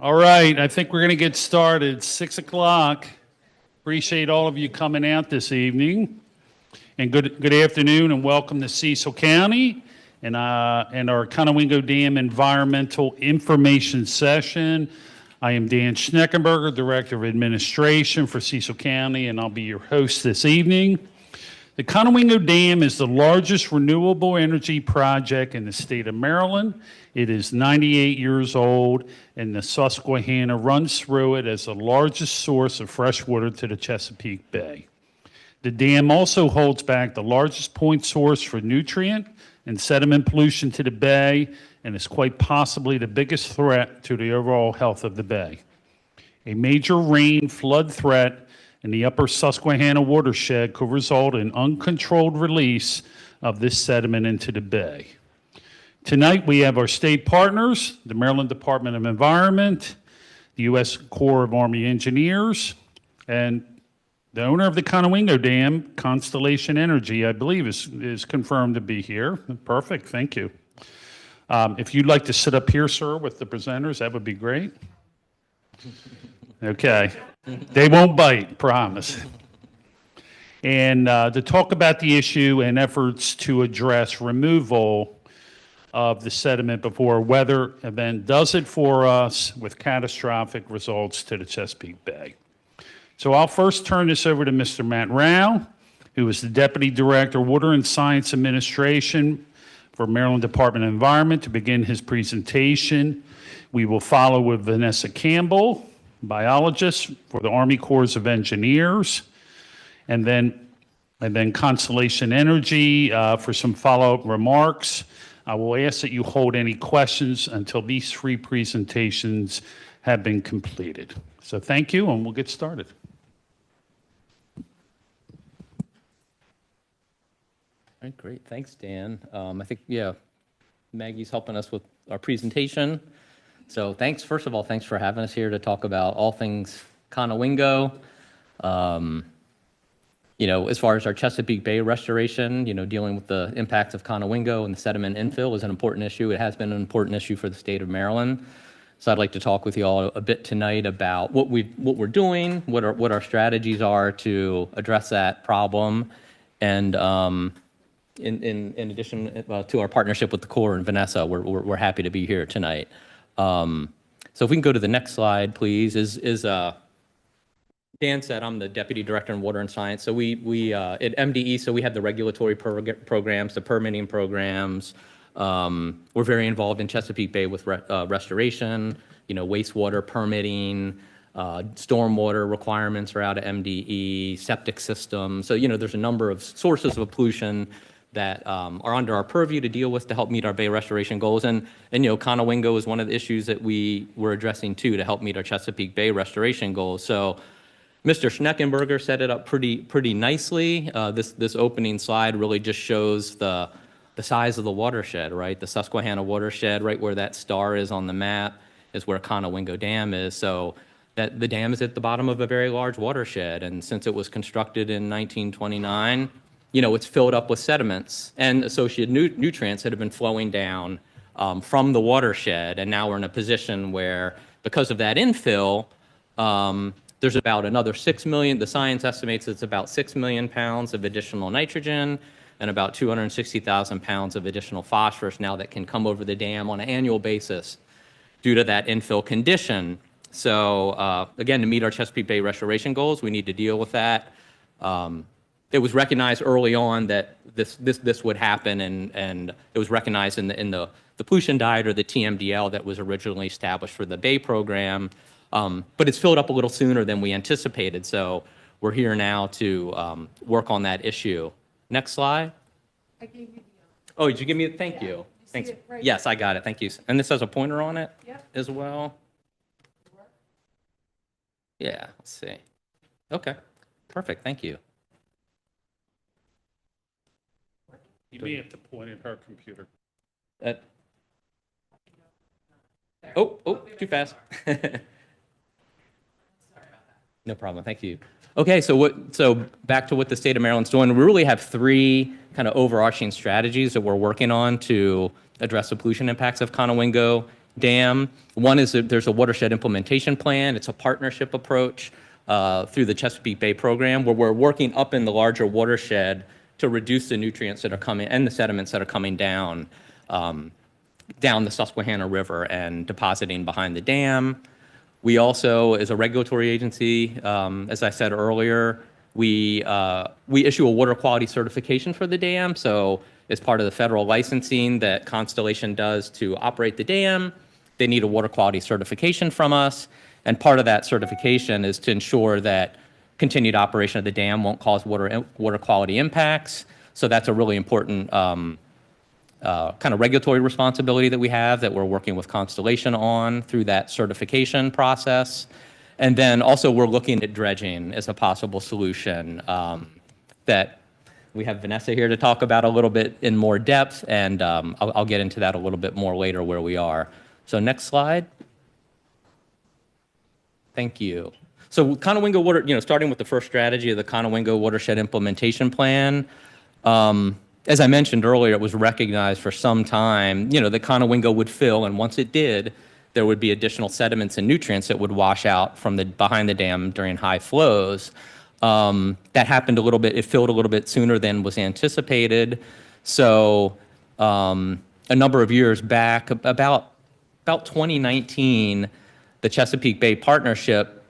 All right, I think we're going to get started. 6 o'clock. Appreciate all of you coming out this evening. And good afternoon and welcome to Cecil County and our Conowingo Dam Environmental Information Session. I am Dan Schneckenberger, Director of Administration for Cecil County, and I'll be your host this evening. The Conowingo Dam is the largest renewable energy project in the state of Maryland. It is 98 years old, and the Susquehanna runs through it as the largest source of fresh water to the Chesapeake Bay. The dam also holds back the largest point source for nutrient and sediment pollution to the bay, and is quite possibly the biggest threat to the overall health of the bay. A major rain flood threat in the upper Susquehanna watershed could result in uncontrolled release of this sediment into the bay. Tonight we have our state partners, the Maryland Department of Environment, the U.S. Corps of Army Engineers, and the owner of the Conowingo Dam, Constellation Energy, I believe is confirmed to be here. Perfect, thank you. If you'd like to sit up here, sir, with the presenters, that would be great. Okay. They won't bite, promise. And to talk about the issue and efforts to address removal of the sediment before a weather event does it for us with catastrophic results to the Chesapeake Bay. So I'll first turn this over to Mr. Matt Rao, who is the Deputy Director, Water and Science Administration for Maryland Department of Environment, to begin his presentation. We will follow with Vanessa Campbell, biologist for the Army Corps of Engineers, and then Constellation Energy for some follow-up remarks. I will ask that you hold any questions until these three presentations have been completed. So thank you, and we'll get started. All right, great. Thanks, Dan. I think, Maggie's helping us with our presentation. So thanks, first of all, thanks for having us here to talk about all things Conowingo. As far as our Chesapeake Bay restoration, dealing with the impacts of Conowingo and the sediment infill is an important issue. It has been an important issue for the state of Maryland. So I'd like to talk with you all a bit tonight about what we're doing, what our strategies are to address that problem, and in addition to our partnership with the Corps and Vanessa, we're happy to be here tonight. So if we can go to the next slide, please. Dan said I'm the Deputy Director in Water and Science. So we at MDE, so we have the regulatory programs, the permitting programs. We're very involved in Chesapeake Bay with restoration, wastewater permitting, stormwater requirements are out of MDE, septic systems. So, there's a number of sources of pollution that are under our purview to deal with to help meet our bay restoration goals. And Conowingo is one of the issues that we were addressing too to help meet our Chesapeake Bay restoration goals. So Mr. Schneckenberger set it up pretty nicely. This opening slide really just shows the size of the watershed, right? The Susquehanna watershed, right where that star is on the map, is where Conowingo Dam is. So that the dam is at the bottom of a very large watershed. And since it was constructed in 1929, it's filled up with sediments and associated nutrients that have been flowing down from the watershed. And now we're in a position where, because of that infill, there's about another 6 million, the science estimates it's about 6 million pounds of additional nitrogen and about 260,000 pounds of additional phosphorus now that can come over the dam on an annual basis due to that infill condition. So again, to meet our Chesapeake Bay restoration goals, we need to deal with that. It was recognized early on that this would happen, and it was recognized in the pollution diet, or the TMDL, that was originally established for the Bay program. But it's filled up a little sooner than we anticipated. So we're here now to work on that issue. Next slide. I gave you the. Oh, did you give me it? Thank you. Thanks. Right, yes, I got it. Thank you. And this has a pointer on it as well. Yeah, let's see. Okay, perfect. Thank you. You may have to point at her computer. Too fast. No problem. Thank you. Okay, so back to what the state of Maryland's doing. We really have three kind of overarching strategies that we're working on to address the pollution impacts of Conowingo dam. One is that there's a watershed implementation plan. It's a partnership approach through the Chesapeake Bay program where we're working up in the larger watershed to reduce the nutrients that are coming and the sediments that are coming down down the Susquehanna River and depositing behind the dam. We also, as a regulatory agency, as I said earlier, we issue a water quality certification for the dam. So as part of the federal licensing that Constellation does to operate the dam, they need a water quality certification from us. And part of that certification is to ensure that continued operation of the dam won't cause water quality impacts. So that's a really important kind of regulatory responsibility that we have that we're working with Constellation on through that certification process. And then also we're looking at dredging as a possible solution that we have Vanessa here to talk about a little bit in more depth, and I'll get into that a little bit more later where we are. So next slide. Thank you. So Conowingo Water, starting with the first strategy of the Conowingo Watershed Implementation Plan, as I mentioned earlier, it was recognized for some time, that Conowingo would fill, and once it did, there would be additional sediments and nutrients that would wash out from behind the dam during high flows. That happened a little bit, it filled a little bit sooner than was anticipated. So a number of years back, about 2019, the Chesapeake Bay Partnership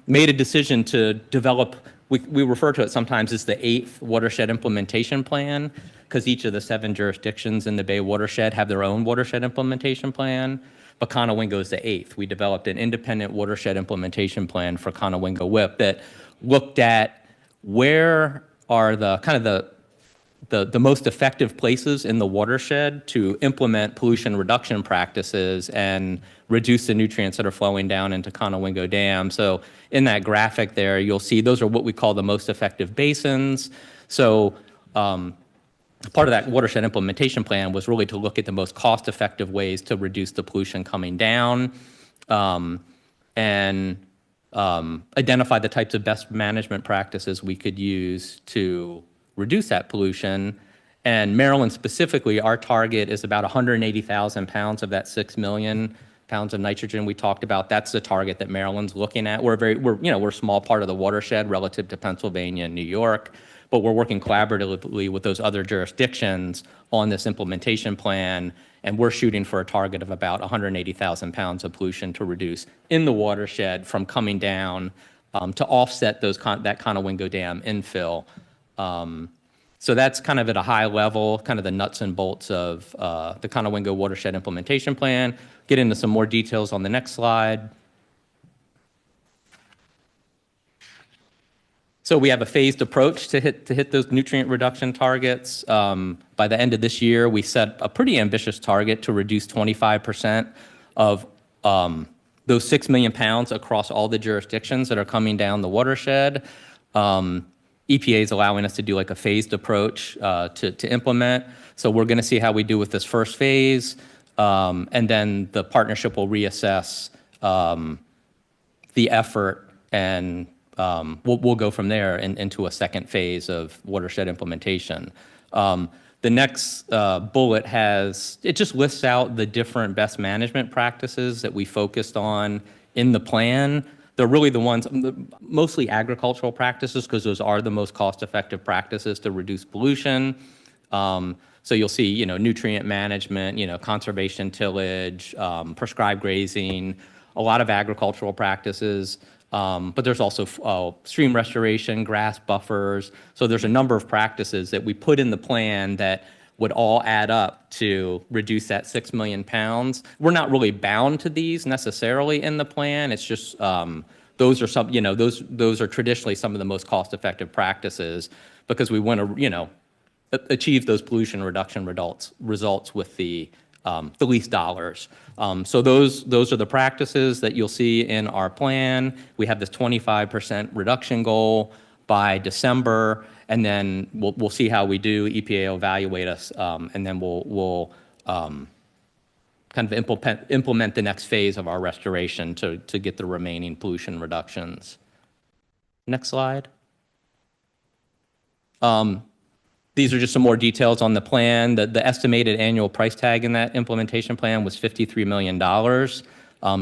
made a decision to develop, we refer to it sometimes as the 8th Watershed Implementation Plan, because each of the 7 jurisdictions in the Bay watershed have their own watershed implementation plan. But Conowingo is the 8th. We developed an independent watershed implementation plan for Conowingo WIP that looked at where are the most effective places in the watershed to implement pollution reduction practices and reduce the nutrients that are flowing down into Conowingo Dam. So in that graphic there, you'll see those are what we call the most effective basins. So part of that watershed implementation plan was really to look at the most cost-effective ways to reduce the pollution coming down and identify the types of best management practices we could use to reduce that pollution. And Maryland specifically, our target is about 180,000 pounds of that 6 million pounds of nitrogen we talked about. That's the target that Maryland's looking at. We're a small part of the watershed relative to Pennsylvania and New York, but we're working collaboratively with those other jurisdictions on this implementation plan, and we're shooting for a target of about 180,000 pounds of pollution to reduce in the watershed from coming down to offset that Conowingo Dam infill. So that's kind of at a high level, kind of the nuts and bolts of the Conowingo Watershed Implementation Plan. Get into some more details on the next slide. So we have a phased approach to hit those nutrient reduction targets. By the end of this year, we set a pretty ambitious target to reduce 25% of those 6 million pounds across all the jurisdictions that are coming down the watershed. EPA is allowing us to do like a phased approach to implement. So we're going to see how we do with this first phase, and then the partnership will reassess the effort, and we'll go from there into a second phase of watershed implementation. The next bullet just lists out the different best management practices that we focused on in the plan. They're really the ones, mostly agricultural practices, because those are the most cost-effective practices to reduce pollution. So you'll see, nutrient management, conservation tillage, prescribed grazing, a lot of agricultural practices. But there's also stream restoration, grass buffers. So there's a number of practices that we put in the plan that would all add up to reduce that 6 million pounds. We're not really bound to these necessarily in the plan. It's just those are some, those are traditionally some of the most cost-effective practices because we want to, achieve those pollution reduction results with the least dollars. So those are the practices that you'll see in our plan. We have this 25% reduction goal by December, and then we'll see how we do. EPA will evaluate us, and then we'll kind of implement the next phase of our restoration to get the remaining pollution reductions. Next slide. These are just some more details on the plan. The estimated annual price tag in that implementation plan was $53 million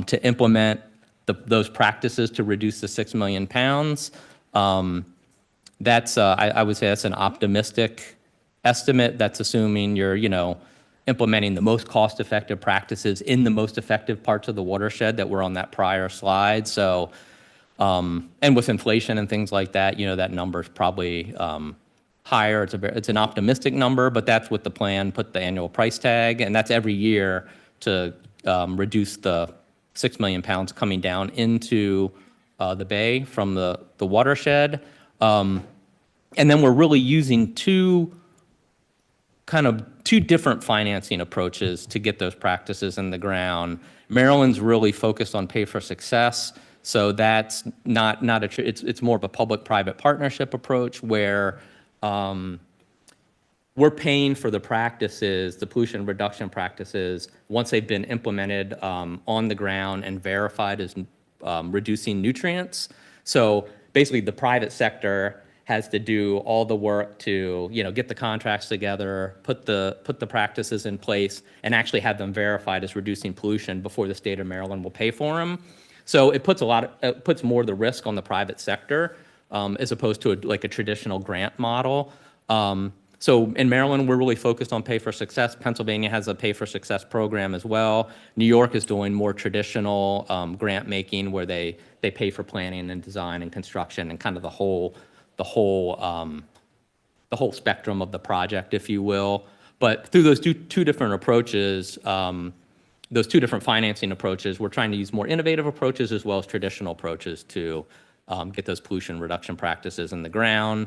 to implement those practices to reduce the 6 million pounds. That's, I would say that's an optimistic estimate. That's assuming you're, implementing the most cost-effective practices in the most effective parts of the watershed that were on that prior slide. So, and with inflation and things like that, that number is probably higher. It's an optimistic number, but that's what the plan put the annual price tag, and that's every year to reduce the 6 million pounds coming down into the bay from the watershed. And then we're really using two different financing approaches to get those practices in the ground. Maryland's really focused on pay for success. So that's it's more of a public-private partnership approach where we're paying for the practices, the pollution reduction practices, once they've been implemented on the ground and verified as reducing nutrients. So basically the private sector has to do all the work to, get the contracts together, put the practices in place, and actually have them verified as reducing pollution before the state of Maryland will pay for them. So it puts more of the risk on the private sector as opposed to a traditional grant model. So in Maryland, we're really focused on pay for success. Pennsylvania has a pay for success program as well. New York is doing more traditional grant making where they pay for planning and design and construction and kind of the whole spectrum of the project, if you will. But through those two different approaches, those two different financing approaches, we're trying to use more innovative approaches as well as traditional approaches to get those pollution reduction practices in the ground.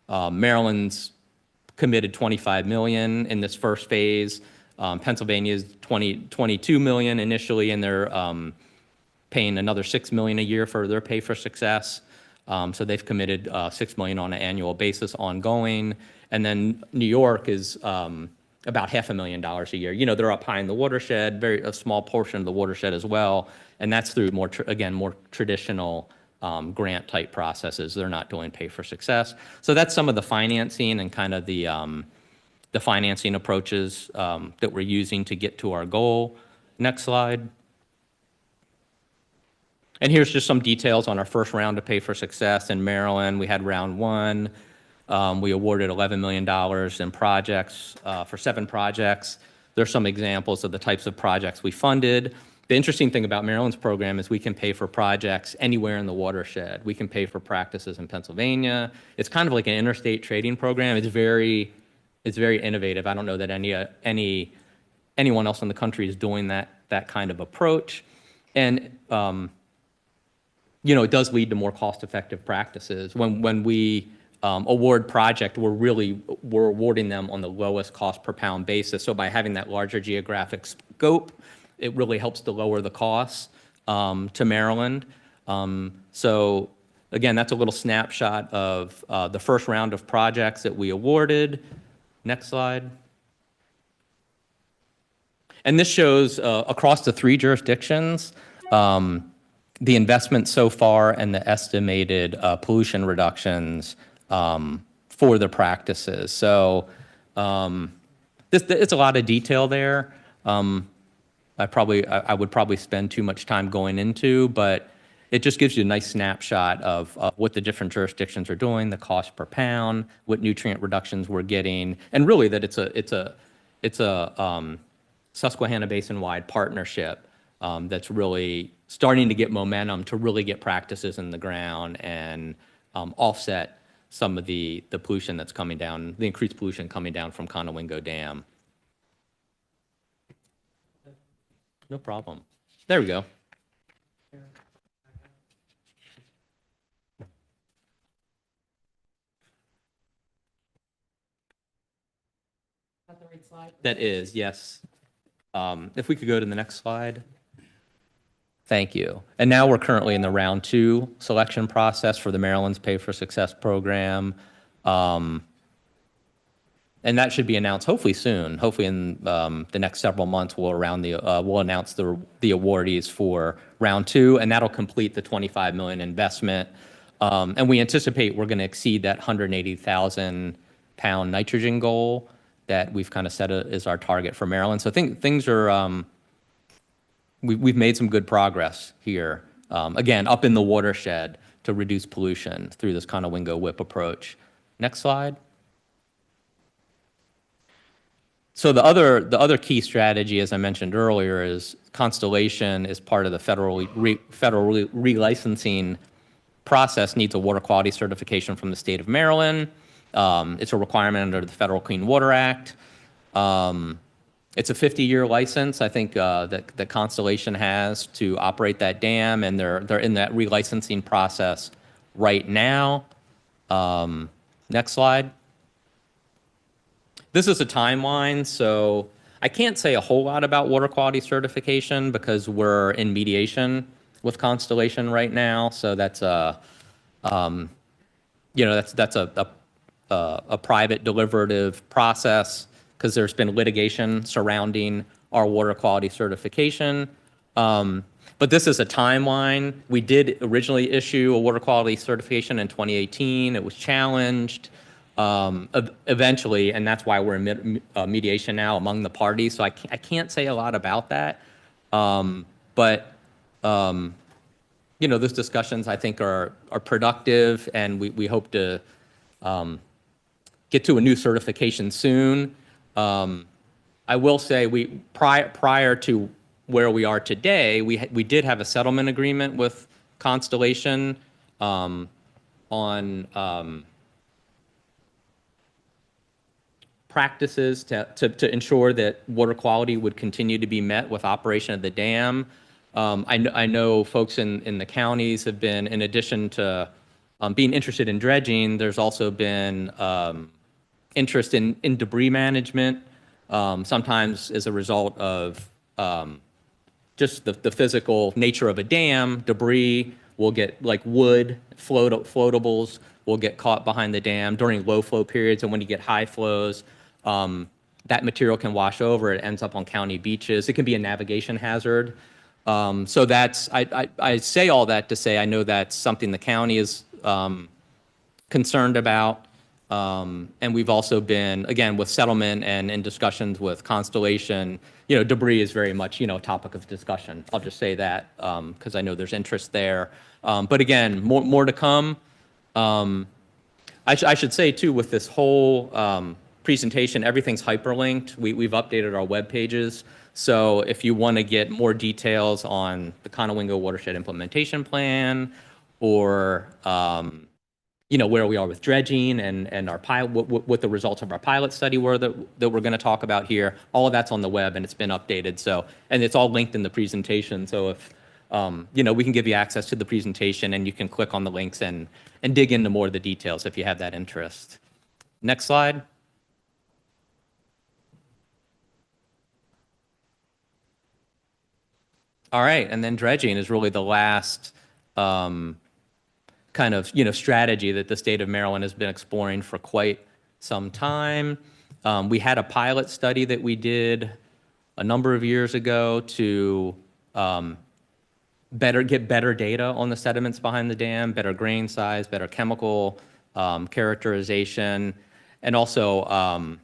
Maryland's committed $25 million in this first phase. Pennsylvania's $22 million initially, and they're paying another $6 million a year for their pay for success. So they've committed $6 million on an annual basis ongoing. And then New York is about $500,000 a year. They're up high in the watershed, a small portion of the watershed as well. And that's through more traditional grant type processes. They're not doing pay for success. So that's some of the financing and kind of the financing approaches that we're using to get to our goal. Next slide. And here's just some details on our first round of pay for success in Maryland. We had round one. We awarded $11 million in projects for 7 projects. There's some examples of the types of projects we funded. The interesting thing about Maryland's program is we can pay for projects anywhere in the watershed. We can pay for practices in Pennsylvania. It's kind of like an interstate trading program. It's very innovative. I don't know that anyone else in the country is doing that kind of approach. And it does lead to more cost-effective practices. When we award project, we're awarding them on the lowest cost per pound basis. So by having that larger geographic scope, it really helps to lower the costs to Maryland. So again, that's a little snapshot of the first round of projects that we awarded. Next slide. And this shows across the 3 jurisdictions, the investment so far and the estimated pollution reductions for the practices. So it's a lot of detail there. I would probably spend too much time going into, but it just gives you a nice snapshot of what the different jurisdictions are doing, the cost per pound, what nutrient reductions we're getting, and really that it's a Susquehanna Basin-wide partnership that's really starting to get momentum to really get practices in the ground and offset some of the pollution that's coming down, the increased pollution coming down from Conowingo Dam. No problem. There we go. That the right slide? That is, yes. If we could go to the next slide. Thank you. And now we're currently in the round 2 selection process for the Maryland's Pay for Success program. And that should be announced hopefully soon. Hopefully in the next several months, we'll announce the awardees for round 2, and that'll complete the $25 million investment. And we anticipate we're going to exceed that 180,000 pound nitrogen goal that we've kind of set as our target for Maryland. So I think things are, we've made some good progress here. Again, up in the watershed to reduce pollution through this Conowingo WIP approach. Next slide. So the other key strategy, as I mentioned earlier, is Constellation is part of the federal relicensing process, needs a water quality certification from the state of Maryland. It's a requirement under the Federal Clean Water Act. It's a 50-year license, I think, that Constellation has to operate that dam, and they're in that relicensing process right now. Next slide. This is a timeline, so I can't say a whole lot about water quality certification because we're in mediation with Constellation right now. So that's a, that's a private deliberative process because there's been litigation surrounding our water quality certification. But this is a timeline. We did originally issue a water quality certification in 2018. It was challenged. Eventually, and that's why we're in mediation now among the parties. So I can't say a lot about that. But those discussions I think are productive, and we hope to get to a new certification soon. I will say prior to where we are today, we did have a settlement agreement with Constellation on practices to ensure that water quality would continue to be met with operation of the dam. I know folks in the counties have been, in addition to being interested in dredging, there's also been interest in debris management, sometimes as a result of just the physical nature of a dam. Debris will get, like wood, floatables will get caught behind the dam during low flow periods, and when you get high flows, that material can wash over. It ends up on county beaches. It can be a navigation hazard. So that's, I say all that to say I know that's something the county is concerned about. And we've also been, again, with settlement and in discussions with Constellation, debris is very much, a topic of discussion. I'll just say that because I know there's interest there. But again, more to come. I should say too, with this whole presentation, everything's hyperlinked. We've updated our web pages. So if you want to get more details on the Conowingo Watershed Implementation Plan, or where we are with dredging and our pilot, what the results of our pilot study were that we're going to talk about here, all of that's on the web and it's been updated. So, and it's all linked in the presentation. So if we can give you access to the presentation, and you can click on the links and dig into more of the details if you have that interest. Next slide. All right, and then dredging is really the last kind of strategy that the state of Maryland has been exploring for quite some time. We had a pilot study that we did a number of years ago to get better data on the sediments behind the dam, better grain size, better chemical characterization, and also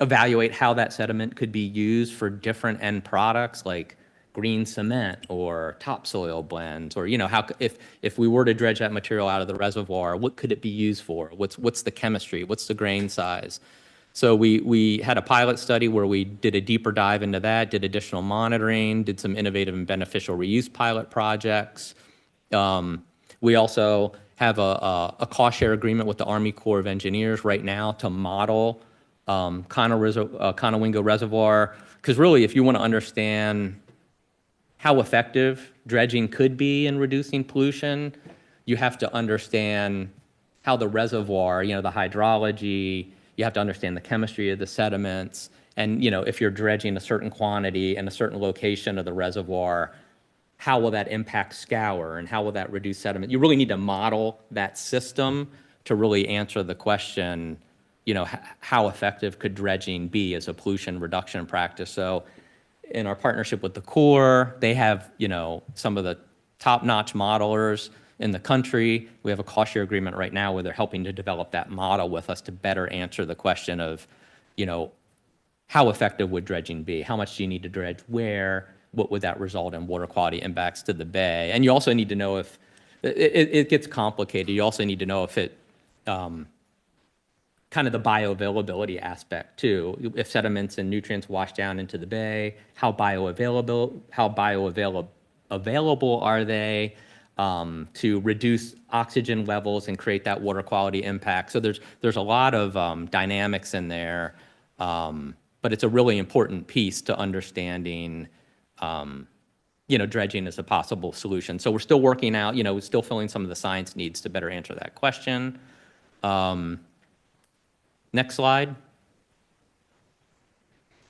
evaluate how that sediment could be used for different end products like green cement or topsoil blends, or how if we were to dredge that material out of the reservoir, what could it be used for? What's the chemistry? What's the grain size? So we had a pilot study where we did a deeper dive into that, did additional monitoring, did some innovative and beneficial reuse pilot projects. We also have a cost share agreement with the Army Corps of Engineers right now to model Conowingo Reservoir, because really, if you want to understand how effective dredging could be in reducing pollution, you have to understand how the reservoir, the hydrology, you have to understand the chemistry of the sediments, and if you're dredging a certain quantity in a certain location of the reservoir, how will that impact scour and how will that reduce sediment? You really need to model that system to really answer the question, how effective could dredging be as a pollution reduction practice? So in our partnership with the Corps, they have, some of the top-notch modelers in the country. We have a cost share agreement right now where they're helping to develop that model with us to better answer the question of, how effective would dredging be? How much do you need to dredge where? What would that result in water quality impacts to the bay? And you also need to know if, it gets complicated. You also need to know if it, kind of the bioavailability aspect too. If sediments and nutrients wash down into the bay, how bioavailable are they to reduce oxygen levels and create that water quality impact? So there's a lot of dynamics in there, but it's a really important piece to understanding, dredging as a possible solution. So we're still working out, still filling some of the science needs to better answer that question. Next slide.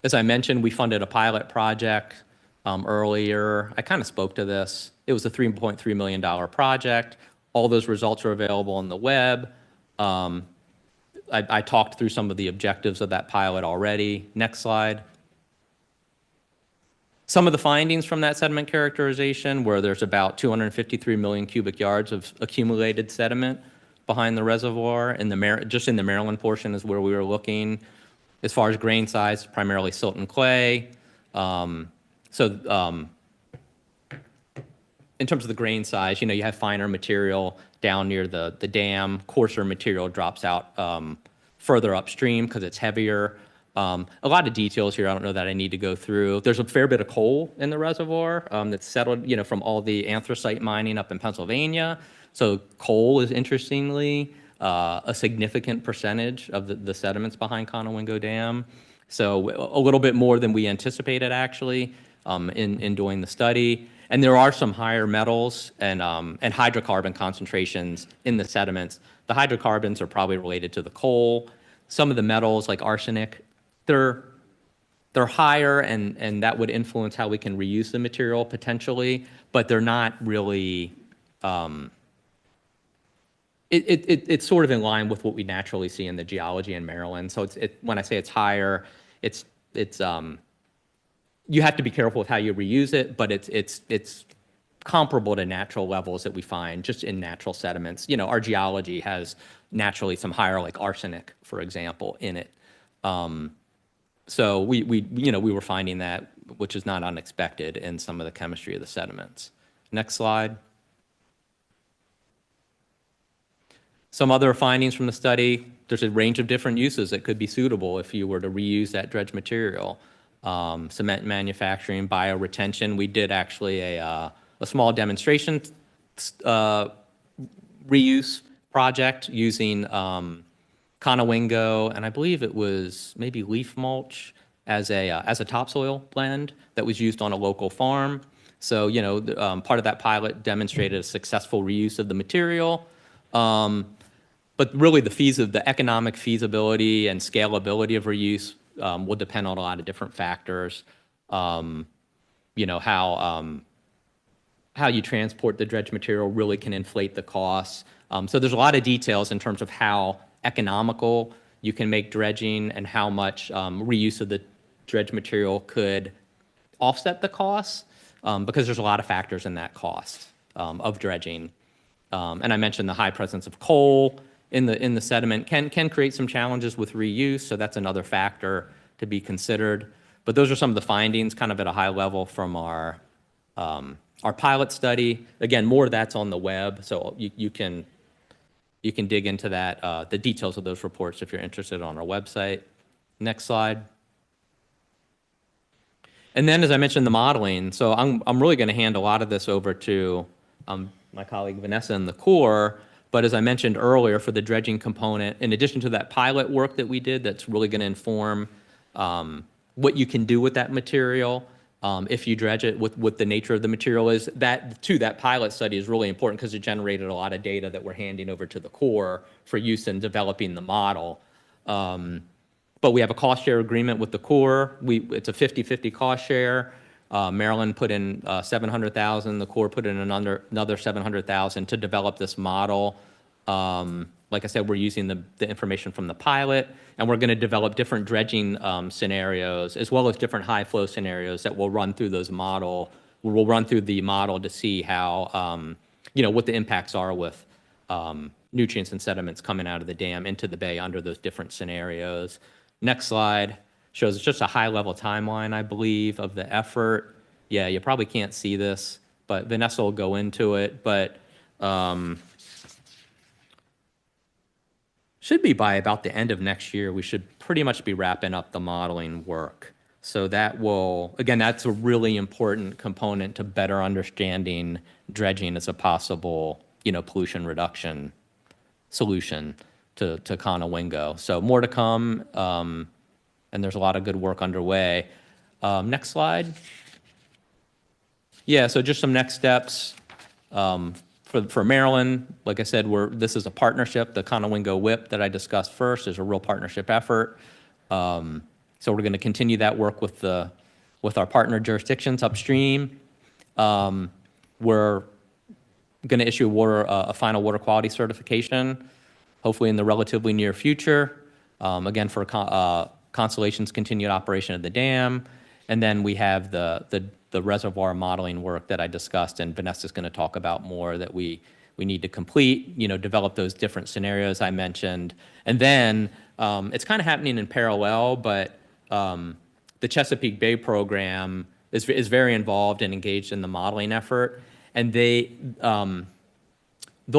As I mentioned, we funded a pilot project earlier. I kind of spoke to this. It was a $3.3 million project. All those results are available on the web. I talked through some of the objectives of that pilot already. Next slide. Some of the findings from that sediment characterization, where there's about 253 million cubic yards of accumulated sediment behind the reservoir, just in the Maryland portion is where we were looking. As far as grain size, primarily silt and clay. In terms of the grain size, you have finer material down near the dam, coarser material drops out further upstream because it's heavier. A lot of details here I don't know that I need to go through. There's a fair bit of coal in the reservoir that's settled, from all the anthracite mining up in Pennsylvania. So coal is interestingly a significant percentage of the sediments behind Conowingo Dam. So a little bit more than we anticipated actually in doing the study. And there are some higher metals and hydrocarbon concentrations in the sediments. The hydrocarbons are probably related to the coal. Some of the metals like arsenic, they're higher and that would influence how we can reuse the material potentially, but they're not really, it's sort of in line with what we naturally see in the geology in Maryland. So when I say it's higher, it's you have to be careful with how you reuse it, but it's comparable to natural levels that we find just in natural sediments. Our geology has naturally some higher, like arsenic, for example, in it. So we were finding that, which is not unexpected in some of the chemistry of the sediments. Next slide. Some other findings from the study, there's a range of different uses that could be suitable if you were to reuse that dredge material. Cement manufacturing, bioretention. We did actually a small demonstration reuse project using Conowingo, and I believe it was maybe leaf mulch as a topsoil blend that was used on a local farm. So, part of that pilot demonstrated a successful reuse of the material. But really the economic feasibility and scalability of reuse will depend on a lot of different factors. How you transport the dredge material really can inflate the costs. So there's a lot of details in terms of how economical you can make dredging and how much reuse of the dredge material could offset the costs, because there's a lot of factors in that cost of dredging. And I mentioned the high presence of coal in the sediment can create some challenges with reuse, so that's another factor to be considered. But those are some of the findings kind of at a high level from our pilot study. Again, more of that's on the web, so you can dig into that, the details of those reports if you're interested on our website. Next slide. And then, as I mentioned, the modeling. So I'm really going to hand a lot of this over to my colleague Vanessa in the Corps. But as I mentioned earlier, for the dredging component, in addition to that pilot work that we did, that's really going to inform what you can do with that material if you dredge it, what the nature of the material is. That pilot study is really important because it generated a lot of data that we're handing over to the Corps for use in developing the model. But we have a cost share agreement with the Corps. It's a 50-50 cost share. Maryland put in $700,000. The Corps put in another $700,000 to develop this model. Like I said, we're using the information from the pilot, and we're going to develop different dredging scenarios as well as different high flow scenarios that we'll run through the model to see how what the impacts are with nutrients and sediments coming out of the dam into the bay under those different scenarios. Next slide shows just a high-level timeline, I believe, of the effort. Yeah, you probably can't see this, but Vanessa will go into it. But should be by about the end of next year, we should pretty much be wrapping up the modeling work. So that will, again, that's a really important component to better understanding dredging as a possible, pollution reduction solution to Conowingo. So more to come, and there's a lot of good work underway. Next slide. Yeah, so just some next steps. For Maryland, like I said, this is a partnership. The Conowingo WIP that I discussed first is a real partnership effort. So we're going to continue that work with our partner jurisdictions upstream. We're going to issue a final water quality certification, hopefully in the relatively near future. Again, for Constellation's continued operation of the dam, and then we have the reservoir modeling work that I discussed, and Vanessa's going to talk about more that we need to complete. Develop those different scenarios I mentioned, and then it's kind of happening in parallel, but the Chesapeake Bay program is very involved and engaged in the modeling effort, and they'll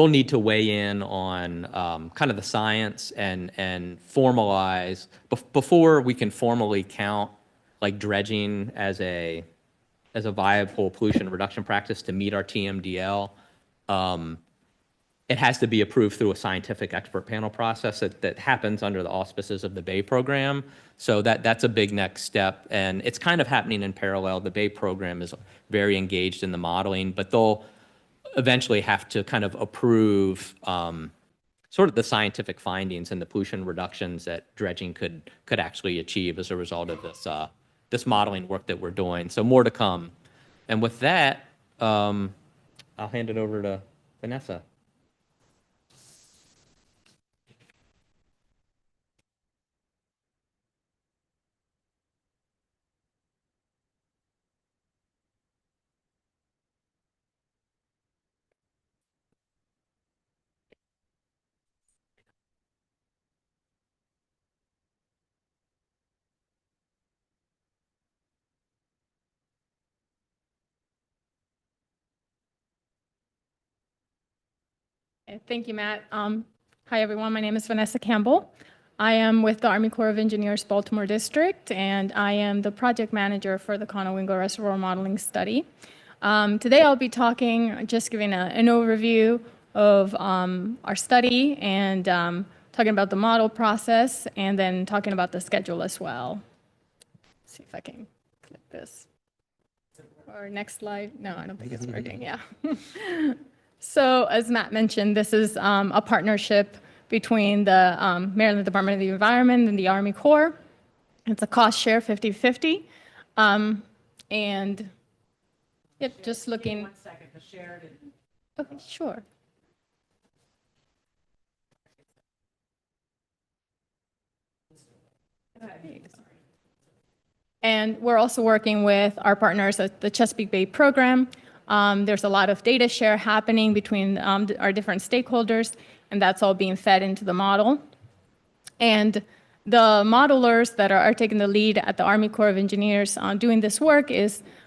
need to weigh in on kind of the science and formalize before we can formally count like dredging as a viable pollution reduction practice to meet our TMDL. It has to be approved through a scientific expert panel process that happens under the auspices of the Bay program. So that's a big next step, and it's kind of happening in parallel. The Bay program is very engaged in the modeling, but they'll eventually have to kind of approve sort of the scientific findings and the pollution reductions that dredging could actually achieve as a result of this modeling work that we're doing. So more to come. And with that, I'll hand it over to Vanessa. Thank you, Matt. Hi, everyone. My name is Vanessa Campbell. I am with the Army Corps of Engineers Baltimore District, and I am the project manager for the Conowingo Reservoir Modeling Study. Today, I'll be just giving an overview of our study and talking about the model process, and then talking about the schedule as well. Let's see if I can click this. Or next slide. No, I don't think it's working. Yeah. So as Matt mentioned, this is a partnership between the Maryland Department of the Environment and the Army Corps. It's a cost share 50-50. And yep, just looking. 1 second to share it. Okay, sure. And we're also working with our partners at the Chesapeake Bay program. There's a lot of data share happening between our different stakeholders, and that's all being fed into the model. And the modelers that are taking the lead at the Army Corps of Engineers on doing this work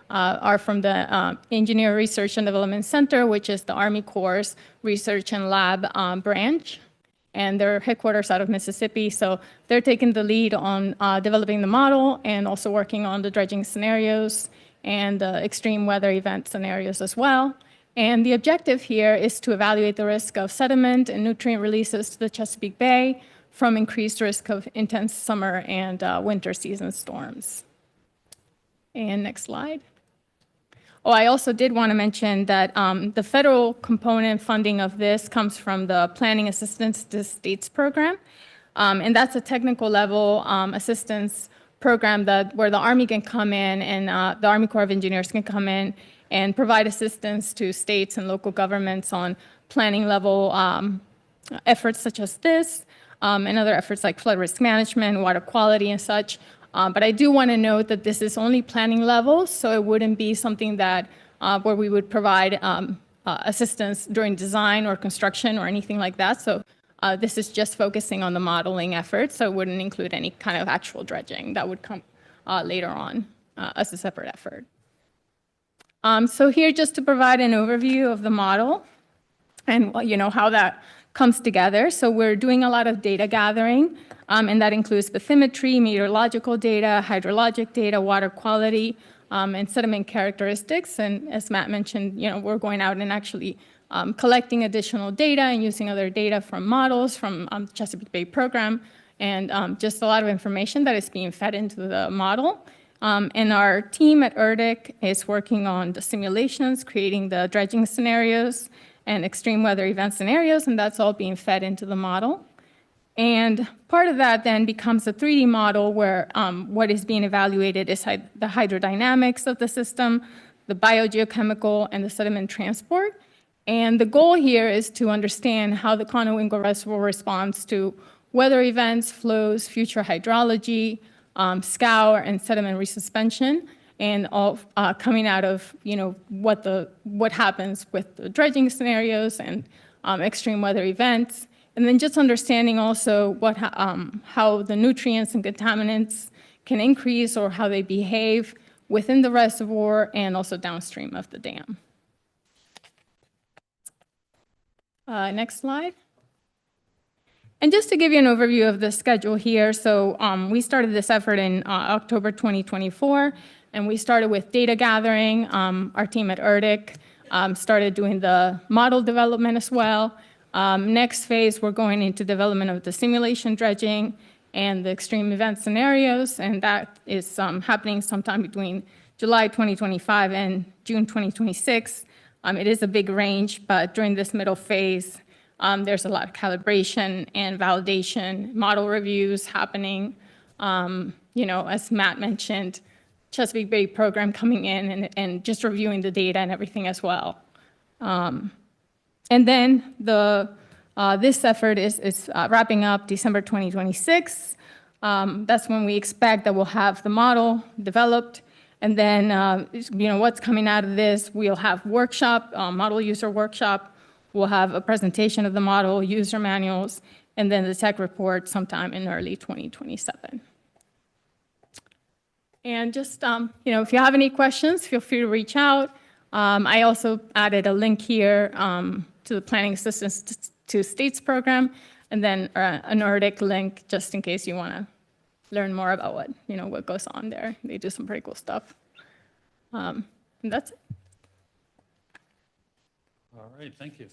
are from the Engineer Research and Development Center, which is the Army Corps' research and lab branch. And they're headquarters out of Mississippi, so they're taking the lead on developing the model and also working on the dredging scenarios and extreme weather event scenarios as well. And the objective here is to evaluate the risk of sediment and nutrient releases to the Chesapeake Bay from increased risk of intense summer and winter season storms. And next slide. Oh, I also did want to mention that the federal component funding of this comes from the Planning Assistance to States program. And that's a technical level assistance program where the Army can come in and the Army Corps of Engineers can come in and provide assistance to states and local governments on planning level efforts such as this and other efforts like flood risk management, water quality and such. But I do want to note that this is only planning level, so it wouldn't be something that where we would provide assistance during design or construction or anything like that. So this is just focusing on the modeling effort, so it wouldn't include any kind of actual dredging. That would come later on as a separate effort. So here, just to provide an overview of the model and how that comes together. So we're doing a lot of data gathering, and that includes bathymetry, meteorological data, hydrologic data, water quality, and sediment characteristics. And as Matt mentioned, we're going out and actually collecting additional data and using other data from models from the Chesapeake Bay program, and just a lot of information that is being fed into the model. And our team at ERDIC is working on the simulations, creating the dredging scenarios and extreme weather event scenarios, and that's all being fed into the model. And part of that then becomes a 3D model where what is being evaluated is the hydrodynamics of the system, the biogeochemical, and the sediment transport. And the goal here is to understand how the Conowingo Reservoir responds to weather events, flows, future hydrology, scour, and sediment resuspension, and all coming out of what happens with the dredging scenarios and extreme weather events, and then just understanding also how the nutrients and contaminants can increase or how they behave within the reservoir and also downstream of the dam. Next slide. And just to give you an overview of the schedule here, so we started this effort in October 2024, and we started with data gathering. Our team at ERDIC started doing the model development as well. Next phase, we're going into development of the simulation dredging and the extreme event scenarios, and that is happening sometime between July 2025 and June 2026. It is a big range, but during this middle phase, there's a lot of calibration and validation, model reviews happening. As Matt mentioned, Chesapeake Bay program coming in and just reviewing the data and everything as well. And then this effort is wrapping up December 2026. That's when we expect that we'll have the model developed. And then, what's coming out of this, we'll have model user workshop. We'll have a presentation of the model, user manuals, and then the tech report sometime in early 2027. And just, if you have any questions, feel free to reach out. I also added a link here to the Planning Assistance to States program, and then an ERDIC link just in case you want to learn more about what goes on there. They do some pretty cool stuff. And that's it. All right, thank you.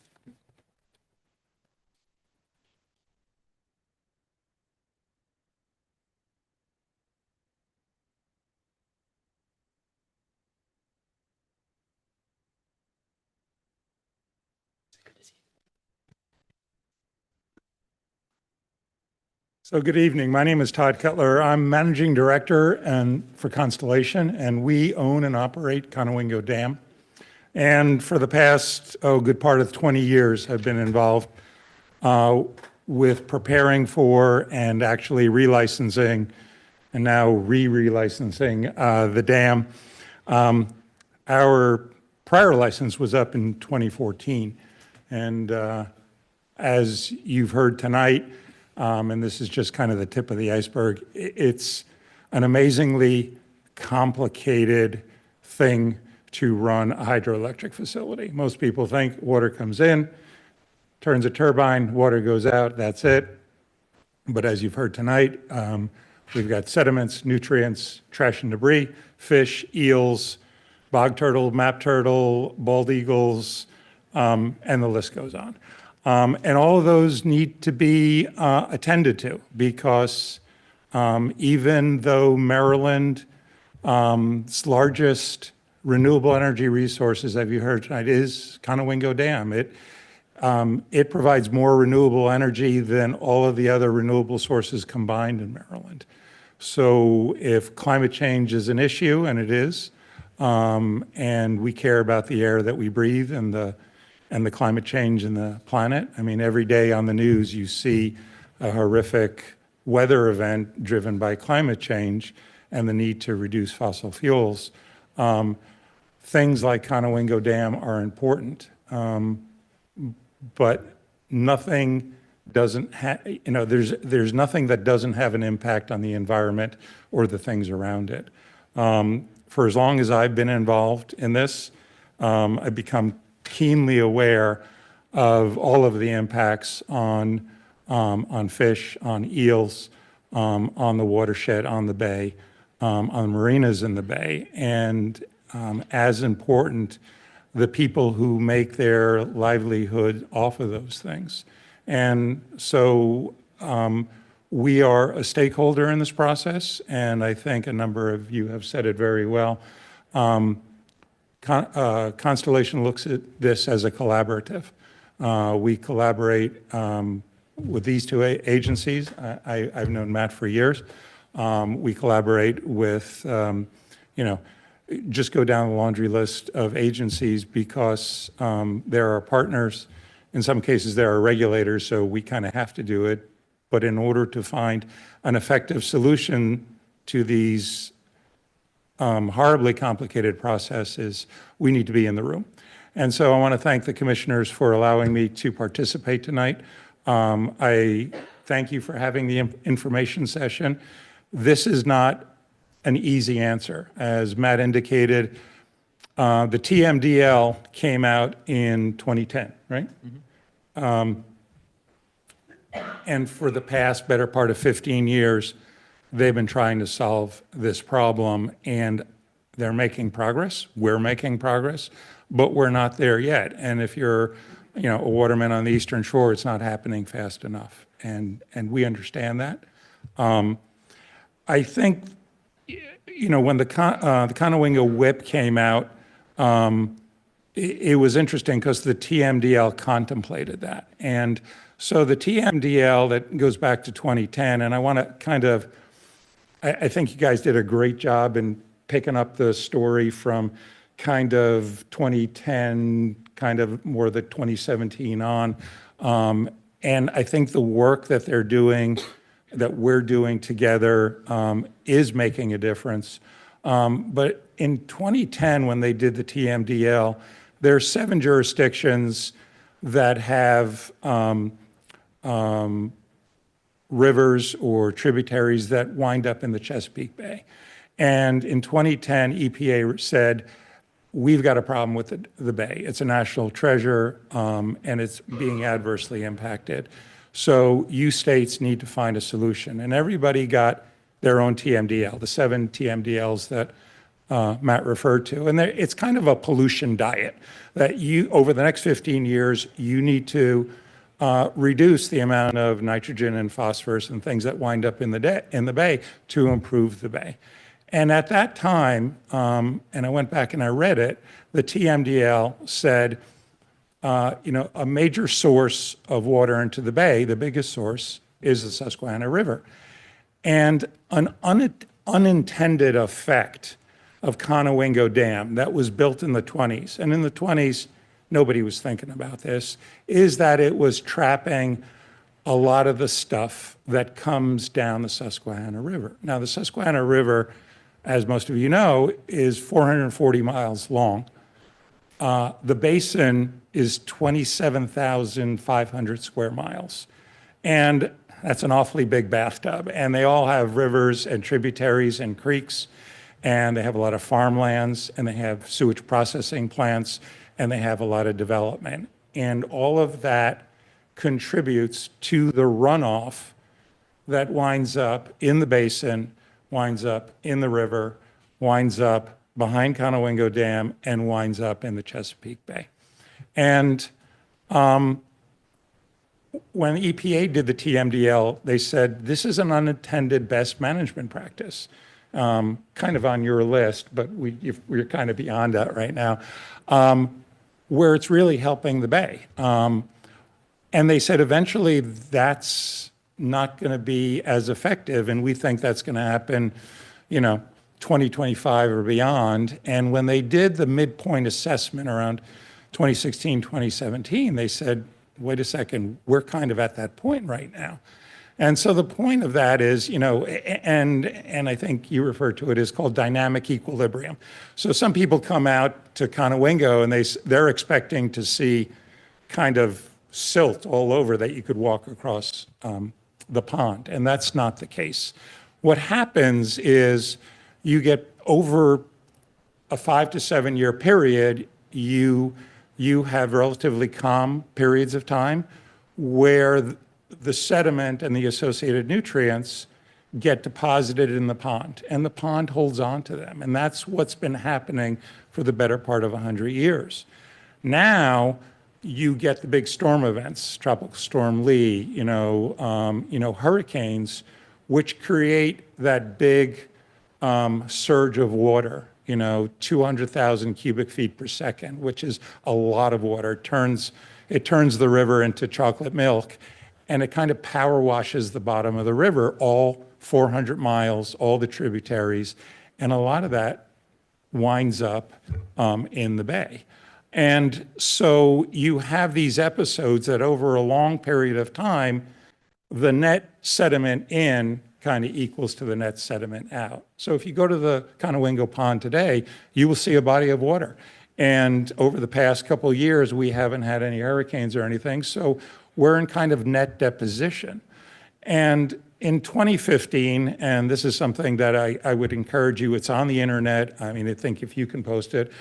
So good evening. My name is Todd Cutler. I'm Managing Director for Constellation, and we own and operate Conowingo Dam. And for the past, good part of 20 years, I've been involved with preparing for and actually relicensing and now re-relicensing the dam. Our prior license was up in 2014. And as you've heard tonight, and this is just kind of the tip of the iceberg, it's an amazingly complicated thing to run a hydroelectric facility. Most people think water comes in, turns a turbine, water goes out, that's it. But as you've heard tonight, we've got sediments, nutrients, trash and debris, fish, eels, bog turtle, map turtle, bald eagles, and the list goes on. And all of those need to be attended to because even though Maryland's largest renewable energy resources, as you heard tonight, is Conowingo Dam. It provides more renewable energy than all of the other renewable sources combined in Maryland. So if climate change is an issue, and it is, and we care about the air that we breathe and the climate change in the planet. I mean, every day on the news, you see a horrific weather event driven by climate change and the need to reduce fossil fuels. Things like Conowingo Dam are important. but nothing doesn't have, there's nothing that doesn't have an impact on the environment or the things around it. For as long as I've been involved in this, I've become keenly aware of all of the impacts on fish, on eels, on the watershed, on the bay, on marinas in the bay, and as important, the people who make their livelihood off of those things. And so we are a stakeholder in this process, and I think a number of you have said it very well. Constellation looks at this as a collaborative. We collaborate with these two agencies. I've known Matt for years. We collaborate with, just go down the laundry list of agencies because there are partners. In some cases, there are regulators, so we kind of have to do it. But in order to find an effective solution to these horribly complicated processes, we need to be in the room. And so I want to thank the commissioners for allowing me to participate tonight. I thank you for having the information session. This is not an easy answer. As Matt indicated, the TMDL came out in 2010, right? Mm-hmm. And for the past better part of 15 years, they've been trying to solve this problem, and they're making progress. We're making progress, but we're not there yet. And if you're, a waterman on the Eastern Shore, it's not happening fast enough, and we understand that. I think, when the Conowingo whip came out, it was interesting because the TMDL contemplated that. And so the TMDL that goes back to 2010, and I want to I think you guys did a great job in picking up the story from kind of 2010, kind of more the 2017 on. And I think the work that they're doing, that we're doing together, is making a difference. But in 2010, when they did the TMDL, there are 7 jurisdictions that have rivers or tributaries that wind up in the Chesapeake Bay. And in 2010, EPA said, we've got a problem with the bay. It's a national treasure, and it's being adversely impacted. So you states need to find a solution. And everybody got their own TMDL, the 7 TMDLs that Matt referred to. And it's kind of a pollution diet that over the next 15 years, you need to reduce the amount of nitrogen and phosphorus and things that wind up in the bay to improve the bay. And at that time, and I went back and I read it, the TMDL said, a major source of water into the bay, the biggest source, is the Susquehanna River. And an unintended effect of Conowingo Dam that was built in the 20s, and in the 20s, nobody was thinking about this, is that it was trapping a lot of the stuff that comes down the Susquehanna River. Now, the Susquehanna River, as most of you know, is 440 miles long. The basin is 27,500 square miles. And that's an awfully big bathtub. And they all have rivers and tributaries and creeks, and they have a lot of farmlands, and they have sewage processing plants, and they have a lot of development. And all of that contributes to the runoff that winds up in the basin, winds up in the river, winds up behind Conowingo Dam, and winds up in the Chesapeake Bay. And when EPA did the TMDL, they said, this is an unintended best management practice. Kind of on your list, but we're kind of beyond that right now, where it's really helping the bay. And they said eventually that's not going to be as effective, and we think that's going to happen, 2025 or beyond. And when they did the midpoint assessment around 2016, 2017, they said, wait a second, we're kind of at that point right now. And so the point of that is, and I think you refer to it as called dynamic equilibrium. So some people come out to Conowingo and they're expecting to see kind of silt all over that you could walk across the pond, and that's not the case. What happens is you get over a 5 to 7 year period, you have relatively calm periods of time where the sediment and the associated nutrients get deposited in the pond, and the pond holds on to them. And that's what's been happening for the better part of 100 years. Now, you get the big storm events, Tropical Storm Lee, hurricanes, which create that big surge of water, 200,000 cubic feet per second, which is a lot of water. It turns the river into chocolate milk, and it kind of power washes the bottom of the river, all 400 miles, all the tributaries, and a lot of that winds up in the bay. And so you have these episodes that over a long period of time, the net sediment in kind of equals to the net sediment out. So if you go to the Conowingo Pond today, you will see a body of water. And over the past couple of years, we haven't had any hurricanes or anything, so we're in kind of net deposition. And in 2015, and this is something that I would encourage you, it's on the internet, I mean, I think if you can post it,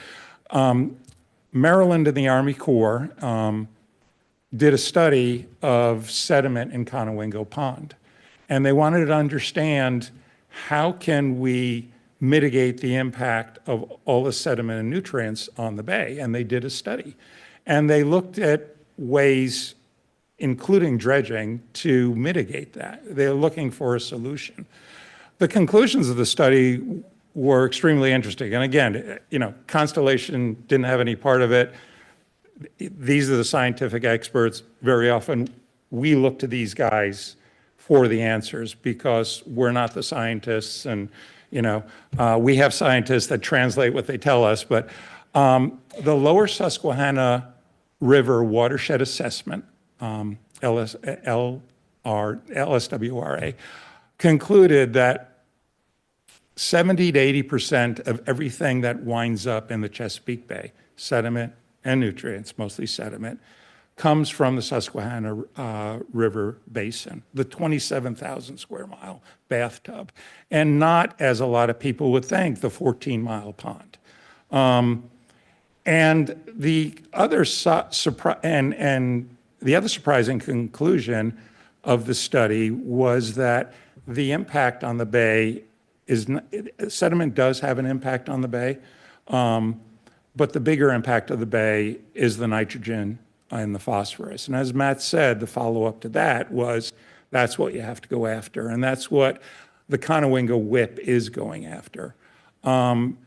Maryland and the Army Corps did a study of sediment in Conowingo Pond. And they wanted to understand how can we mitigate the impact of all the sediment and nutrients on the bay. And they did a study. And they looked at ways, including dredging, to mitigate that. They're looking for a solution. The conclusions of the study were extremely interesting. And again, Constellation didn't have any part of it. These are the scientific experts. Very often we look to these guys for the answers because we're not the scientists, and we have scientists that translate what they tell us. But the Lower Susquehanna River Watershed Assessment, LSWRA, concluded that 70 to 80% of everything that winds up in the Chesapeake Bay, sediment and nutrients, mostly sediment, comes from the Susquehanna River Basin, the 27,000 square mile bathtub, and not, as a lot of people would think, the 14-mile pond. And the other surprising conclusion of the study was that the impact on the bay sediment does have an impact on the bay, but the bigger impact of the bay is the nitrogen and the phosphorus. And as Matt said, the follow-up to that was that's what you have to go after, and that's what the Conowingo WIP is going after. And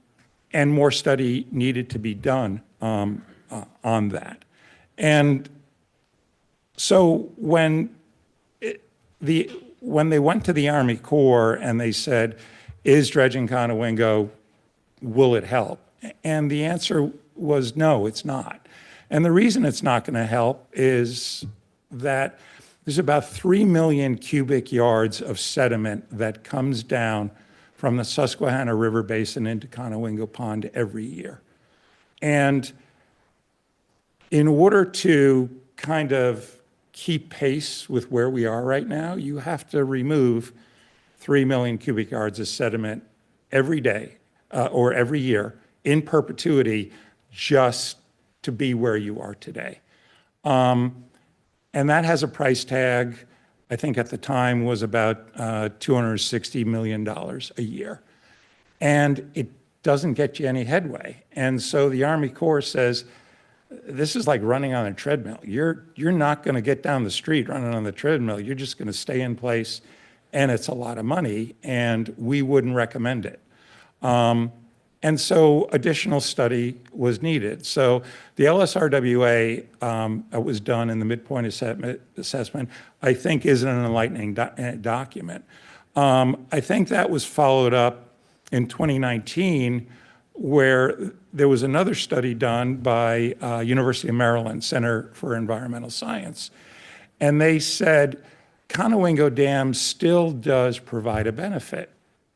more study needed to be done on that. And so when they went to the Army Corps and they said, is dredging Conowingo, will it help? And the answer was no, it's not. And the reason it's not going to help is that there's about 3 million cubic yards of sediment that comes down from the Susquehanna River Basin into Conowingo Pond every year. And in order to kind of keep pace with where we are right now, you have to remove 3 million cubic yards of sediment every day or every year in perpetuity just to be where you are today. And that has a price tag, I think at the time was about $260 million a year. And it doesn't get you any headway. And so the Army Corps says, this is like running on a treadmill. You're not going to get down the street running on the treadmill. You're just going to stay in place, and it's a lot of money, and we wouldn't recommend it. And so additional study was needed. So the LSRWA was done in the midpoint assessment, I think is an enlightening document. I think that was followed up in 2019 where there was another study done by University of Maryland Center for Environmental Science. And they said Conowingo Dam still does provide a benefit.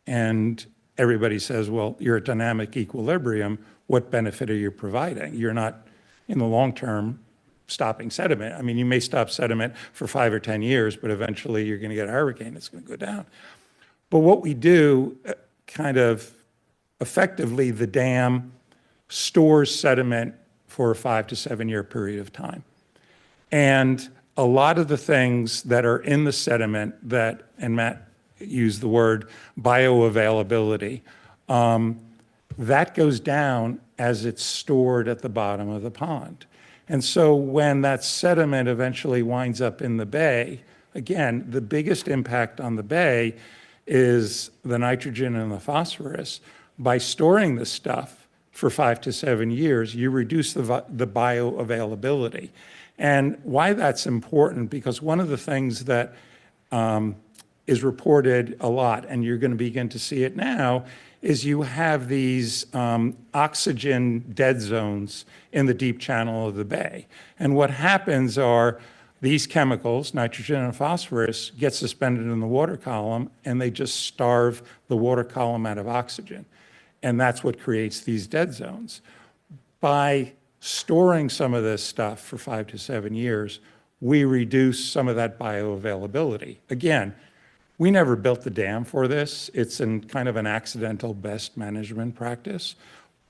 And everybody says, well, you're at dynamic equilibrium. What benefit are you providing? You're not, in the long term, stopping sediment. I mean, you may stop sediment for 5 or 10 years, but eventually you're going to get a hurricane, it's going to go down. But what we do, kind of effectively, the dam stores sediment for a 5 to 7 year period of time. And a lot of the things that are in the sediment that, and Matt used the word bioavailability, that goes down as it's stored at the bottom of the pond. And so when that sediment eventually winds up in the bay, again, the biggest impact on the bay is the nitrogen and the phosphorus. By storing this stuff for 5 to 7 years, you reduce the bioavailability. And why that's important, because one of the things that is reported a lot, and you're going to begin to see it now, is you have these oxygen dead zones in the deep channel of the bay. And what happens are these chemicals, nitrogen and phosphorus, get suspended in the water column, and they just starve the water column out of oxygen. And that's what creates these dead zones. By storing some of this stuff for 5 to 7 years, we reduce some of that bioavailability. Again, we never built the dam for this. It's in kind of an accidental best management practice.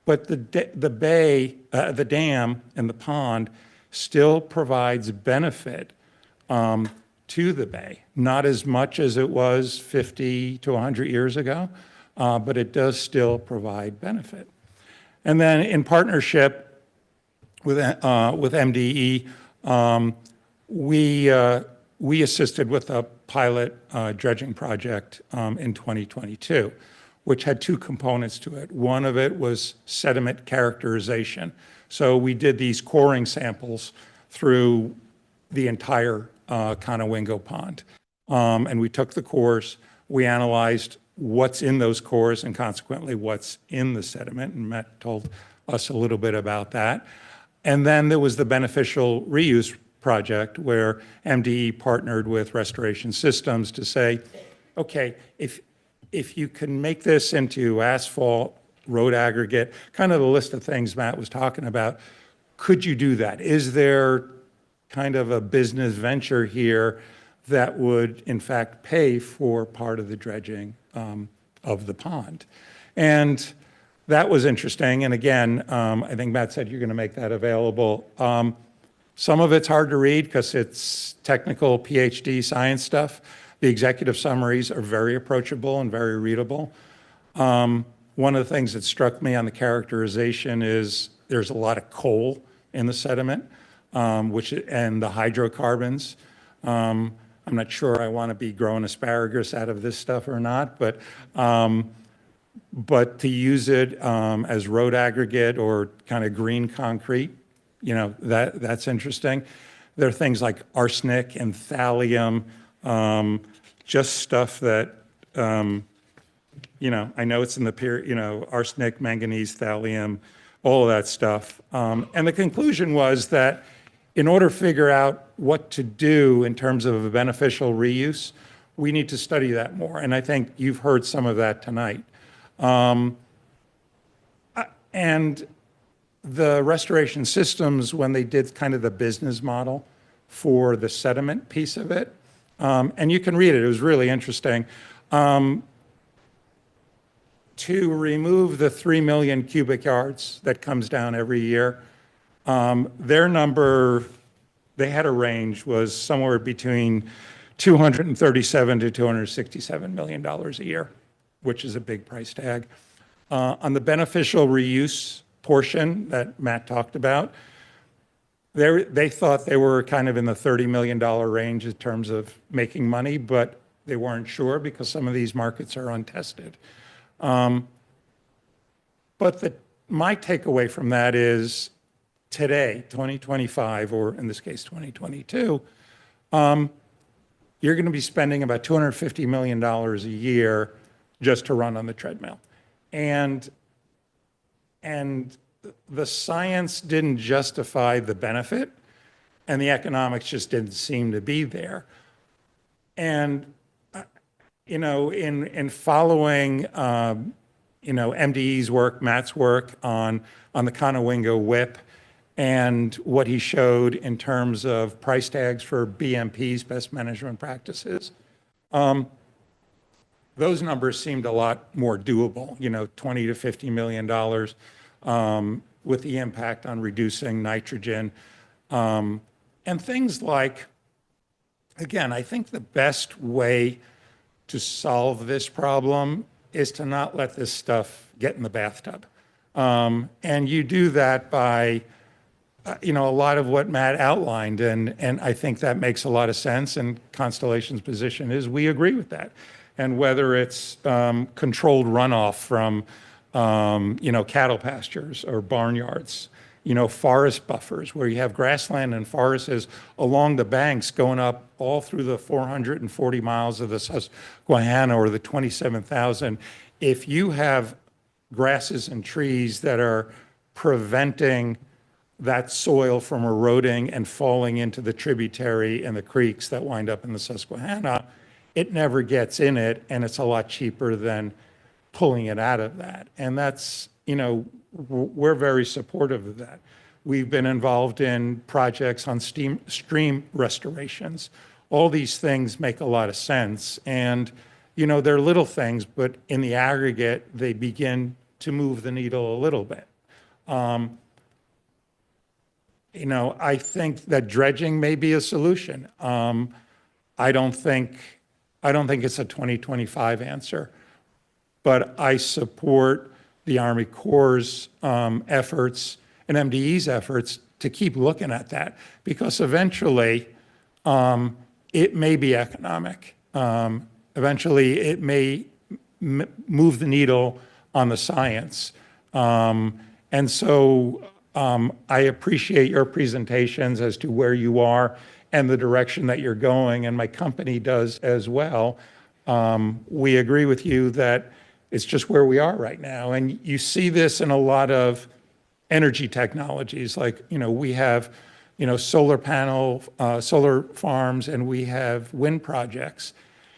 But the dam and the pond still provides benefit to the bay. Not as much as it was 50 to 100 years ago, but it does still provide benefit. And then in partnership with MDE, we assisted with a pilot dredging project in 2022, which had 2 components to it. One of it was sediment characterization. So we did these coring samples through the entire Conowingo pond. And we took the cores, we analyzed what's in those cores and consequently what's in the sediment, and Matt told us a little bit about that. And then there was the beneficial reuse project where MDE partnered with Restoration Systems to say, okay, if you can make this into asphalt, road aggregate, kind of the list of things Matt was talking about, could you do that? Is there kind of a business venture here that would in fact pay for part of the dredging of the pond? And that was interesting. And again, I think Matt said you're going to make that available. Some of it's hard to read because it's technical PhD science stuff. The executive summaries are very approachable and very readable. One of the things that struck me on the characterization is there's a lot of coal in the sediment, and the hydrocarbons. I'm not sure I want to be growing asparagus out of this stuff or not, but to use it as road aggregate or kind of green concrete, you know, that's interesting. There are things like arsenic and thallium, just stuff that, you know, I know it's in the period, you know, arsenic, manganese, thallium, all of that stuff. And the conclusion was that in order to figure out what to do in terms of a beneficial reuse, we need to study that more. And I think you've heard some of that tonight. And the Restoration Systems, when they did kind of the business model for the sediment piece of it, and you can read it, it was really interesting. To remove the 3 million cubic yards that comes down every year, their number, they had a range, was somewhere between $237 to $267 million a year, which is a big price tag. On the beneficial reuse portion that Matt talked about, they thought they were kind of in the $30 million range in terms of making money, but they weren't sure because some of these markets are untested. But my takeaway from that is today, 2025, or in this case, 2022, you're going to be spending about $250 million a year just to run on the treadmill. And the science didn't justify the benefit, and the economics just didn't seem to be there. And, in following, MDE's work, Matt's work on the Conowingo WIP, and what he showed in terms of price tags for BMP's, best management practices, those numbers seemed a lot more doable, $20 to $50 million with the impact on reducing nitrogen. And things like, again, I think the best way to solve this problem is to not let this stuff get in the bathtub. And you do that by, a lot of what Matt outlined, and I think that makes a lot of sense, and Constellation's position is we agree with that. And whether it's controlled runoff from, cattle pastures or barnyards, forest buffers where you have grassland and forests along the banks going up all through the 440 miles of the Susquehanna or the 27,000. If you have grasses and trees that are preventing that soil from eroding and falling into the tributary and the creeks that wind up in the Susquehanna, it never gets in it, and it's a lot cheaper than pulling it out of that. And that's, we're very supportive of that. We've been involved in projects on stream restorations. All these things make a lot of sense. And, they're little things, but in the aggregate, they begin to move the needle a little bit. I think that dredging may be a solution. I don't think it's a 2025 answer, but I support the Army Corps' efforts and MDE's efforts to keep looking at that, because eventually it may be economic. Eventually it may move the needle on the science. And so I appreciate your presentations as to where you are and the direction that you're going, and my company does as well. We agree with you that it's just where we are right now. And you see this in a lot of energy technologies, like, we have, solar farms, and we have wind projects.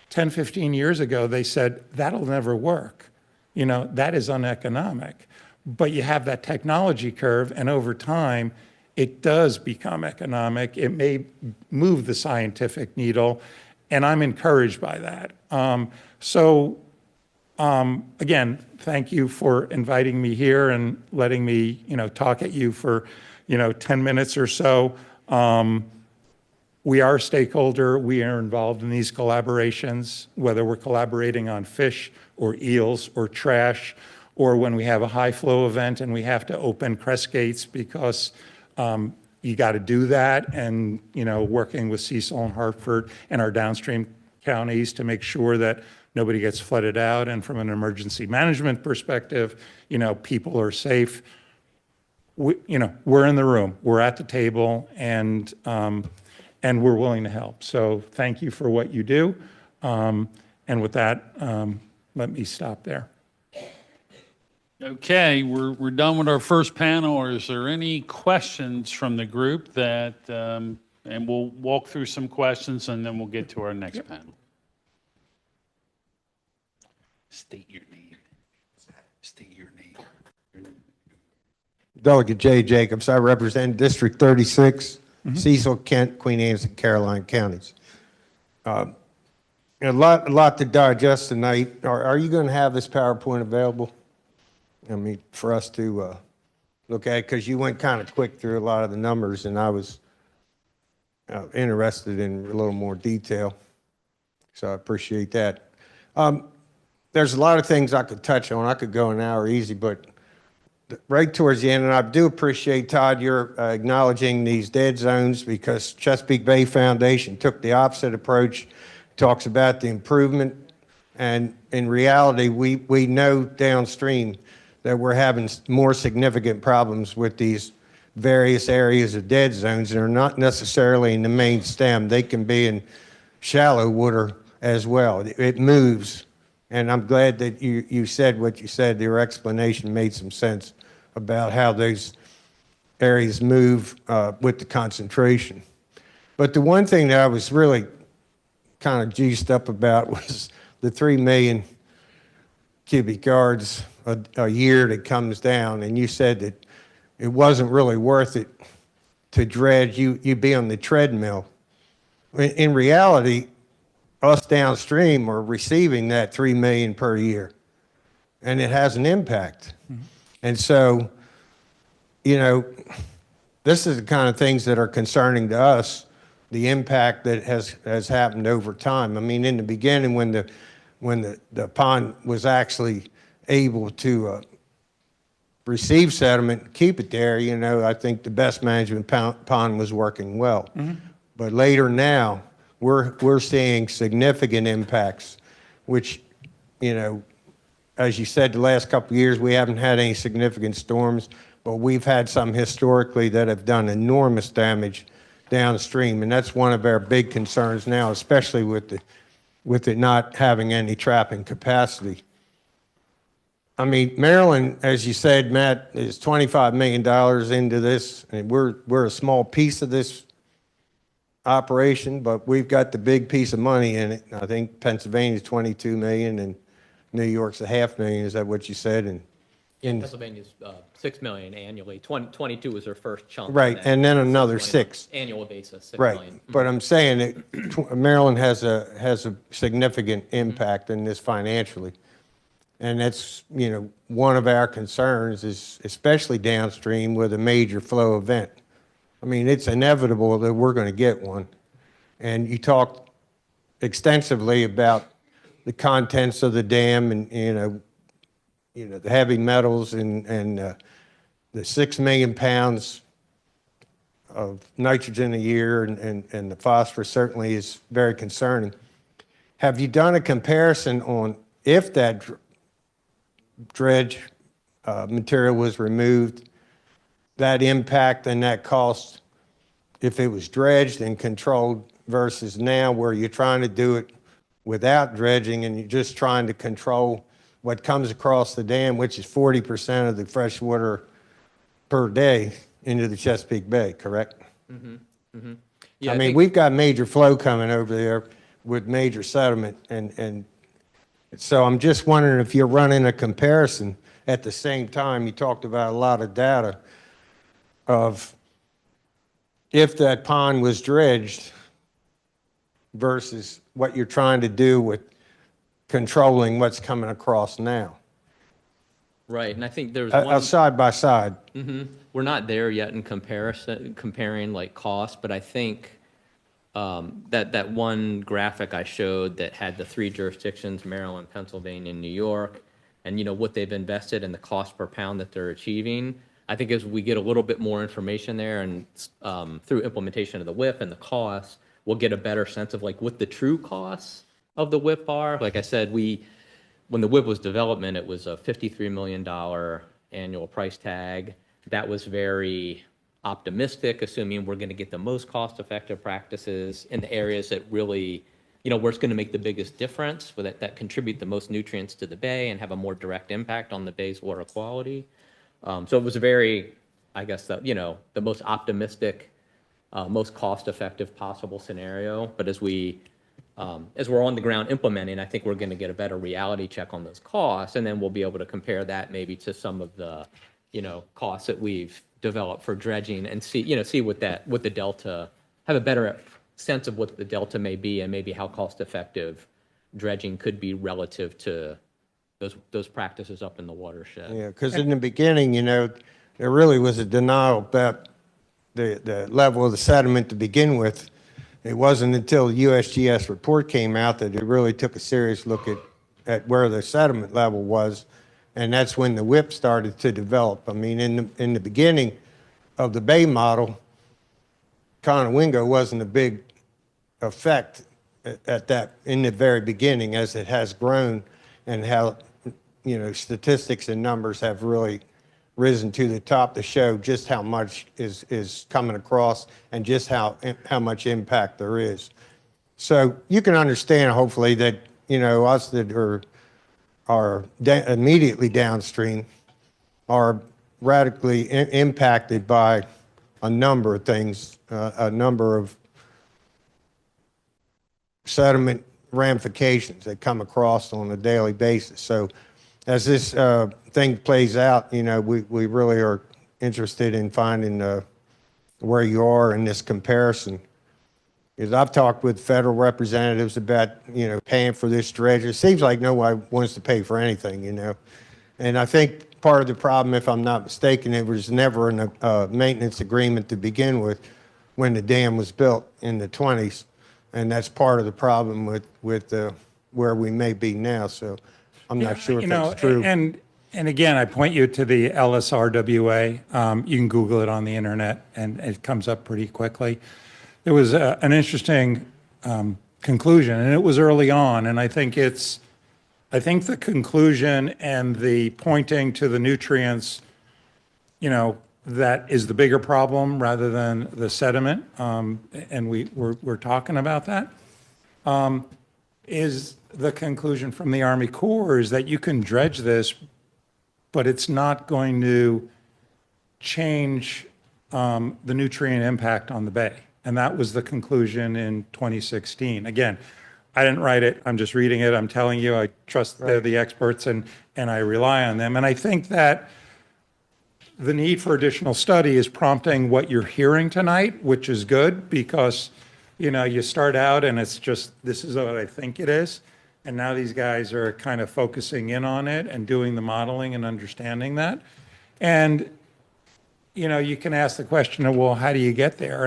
10, 15 years ago, they said, that'll never work. That is uneconomic. But you have that technology curve, and over time, it does become economic. It may move the scientific needle, and I'm encouraged by that. Again, thank you for inviting me here and letting me, talk at you for, 10 minutes or so. We are a stakeholder. We are involved in these collaborations, whether we're collaborating on fish or eels or trash, or when we have a high flow event and we have to open crest gates because you got to do that, and, working with Cecil and Hartford and our downstream counties to make sure that nobody gets flooded out. And from an emergency management perspective, people are safe. We're in the room, we're at the table, and we're willing to help. So thank you for what you do. And with that, let me stop there. Okay, we're done with our first panel. Is there any questions from the group that, and we'll walk through some questions and then we'll get to our next panel. State your name. State your name. Delegate Jay Jacobs. I represent District 36, Cecil, Kent, Queen Anne's, and Caroline counties. A lot to digest tonight. Are you going to have this PowerPoint available? For us to look at, because you went kind of quick through a lot of the numbers, and I was interested in a little more detail. So I appreciate that. There's a lot of things I could touch on. I could go an hour easy, but right towards the end, and I do appreciate, Todd, you're acknowledging these dead zones, because Chesapeake Bay Foundation took the opposite approach, talks about the improvement, and in reality, we know downstream that we're having more significant problems with these various areas of dead zones, and are not necessarily in the main stem. They can be in shallow water as well. It moves, and I'm glad that you said what you said. Your explanation made some sense about how those areas move with the concentration. But the one thing that I was really kind of juiced up about was the 3 million cubic yards a year that comes down. And you said that it wasn't really worth it to dredge. You'd be on the treadmill. In reality, us downstream are receiving that 3 million per year, and it has an impact. And so, you know, this is the kind of things that are concerning to us, the impact that has happened over time. I mean, in the beginning, when the pond was actually able to receive sediment, keep it there, you know, I think the best management pond was working well. But later now, we're seeing significant impacts, which, you know, as you said, the last couple of years, we haven't had any significant storms, but we've had some historically that have done enormous damage downstream. And that's one of our big concerns now, especially with it not having any trapping capacity. I mean, Maryland, as you said, Matt, is $25 million into this, and we're a small piece of this operation, but we've got the big piece of money in it. I think Pennsylvania's 22 million and New York's $500,000. Is that what you said? And in Pennsylvania's 6 million annually. 22 was their first chunk. right, and then another 6 annual basis. 6 right. million. But I'm saying that Maryland has a significant impact in this financially, and that's, you know, one of our concerns is especially downstream with a major flow event. I mean, it's inevitable that we're going to get one. And you talked extensively about the contents of the dam and, you know, the heavy metals and the 6 million pounds of nitrogen a year and the phosphorus certainly is very concerning. Have you done a comparison on if that dredge material was removed, that impact and that cost, if it was dredged and controlled versus now where you're trying to do it without dredging and you're just trying to control what comes across the dam, which is 40% of the fresh water per day into the Chesapeake Bay, correct? Yeah, I mean, we've got major flow coming over there with major sediment, and so I'm just wondering if you're running a comparison at the same time. You talked about a lot of data of if that pond was dredged versus what you're trying to do with controlling what's coming across now. right. And I think there's one. Side by side. We're not there yet in comparing like cost, but I think that one graphic I showed that had the 3 jurisdictions, Maryland, Pennsylvania, and New York, and, you know, what they've invested and the cost per pound that they're achieving. I think as we get a little bit more information there and through implementation of the WIP and the costs, we'll get a better sense of like what the true costs of the WIP are. Like I said, when the WIP was development, it was a $53 million annual price tag. That was very optimistic, assuming we're going to get the most cost-effective practices in the areas that really, you know, where it's going to make the biggest difference, that contribute the most nutrients to the bay and have a more direct impact on the bay's water quality. So it was a very, I guess, the most optimistic, most cost-effective possible scenario. But as we're on the ground implementing, I think we're going to get a better reality check on those costs, and then we'll be able to compare that maybe to some of the, you know, costs that we've developed for dredging and see what the delta, have a better sense of what the delta may be and maybe how cost-effective dredging could be relative to those practices up in the watershed. Yeah, because in the beginning, you know, there really was a denial about the level of the sediment to begin with. It wasn't until the USGS report came out that it really took a serious look at where the sediment level was, and that's when the WIP started to develop. I mean, in the beginning of the Bay model, Conowingo wasn't a big effect at that in the very beginning. As it has grown and how, you know, statistics and numbers have really risen to the top to show just how much is coming across and just how much impact there is. So you can understand, hopefully, that, you know, us that are immediately downstream are radically impacted by a number of things, a number of sediment ramifications that come across on a daily basis. So as this thing plays out, you know, we really are interested in finding where you are in this comparison. Because I've talked with federal representatives about, you know, paying for this dredge. It seems like nobody wants to pay for anything, you know. And I think part of the problem, if I'm not mistaken, it was never a maintenance agreement to begin with when the dam was built in the 20s. And that's part of the problem with where we may be now. So I'm not sure if that's true. And again, I point you to the LSRWA. You can Google it on the internet, and it comes up pretty quickly. There was an interesting conclusion, and it was early on, and I think the conclusion and the pointing to the nutrients, you know, that is the bigger problem rather than the sediment, and we're talking about that. Is the conclusion from the Army Corps is that you can dredge this, but it's not going to change the nutrient impact on the bay. And that was the conclusion in 2016. Again, I didn't write it. I'm just reading it. I'm telling you, I trust they're the experts, and I rely on them. And I think that the need for additional study is prompting what you're hearing tonight, which is good because, you know, you start out and it's just, this is what I think it is. And now these guys are kind of focusing in on it and doing the modeling and understanding that. And, you know, you can ask the question of, well, how do you get there?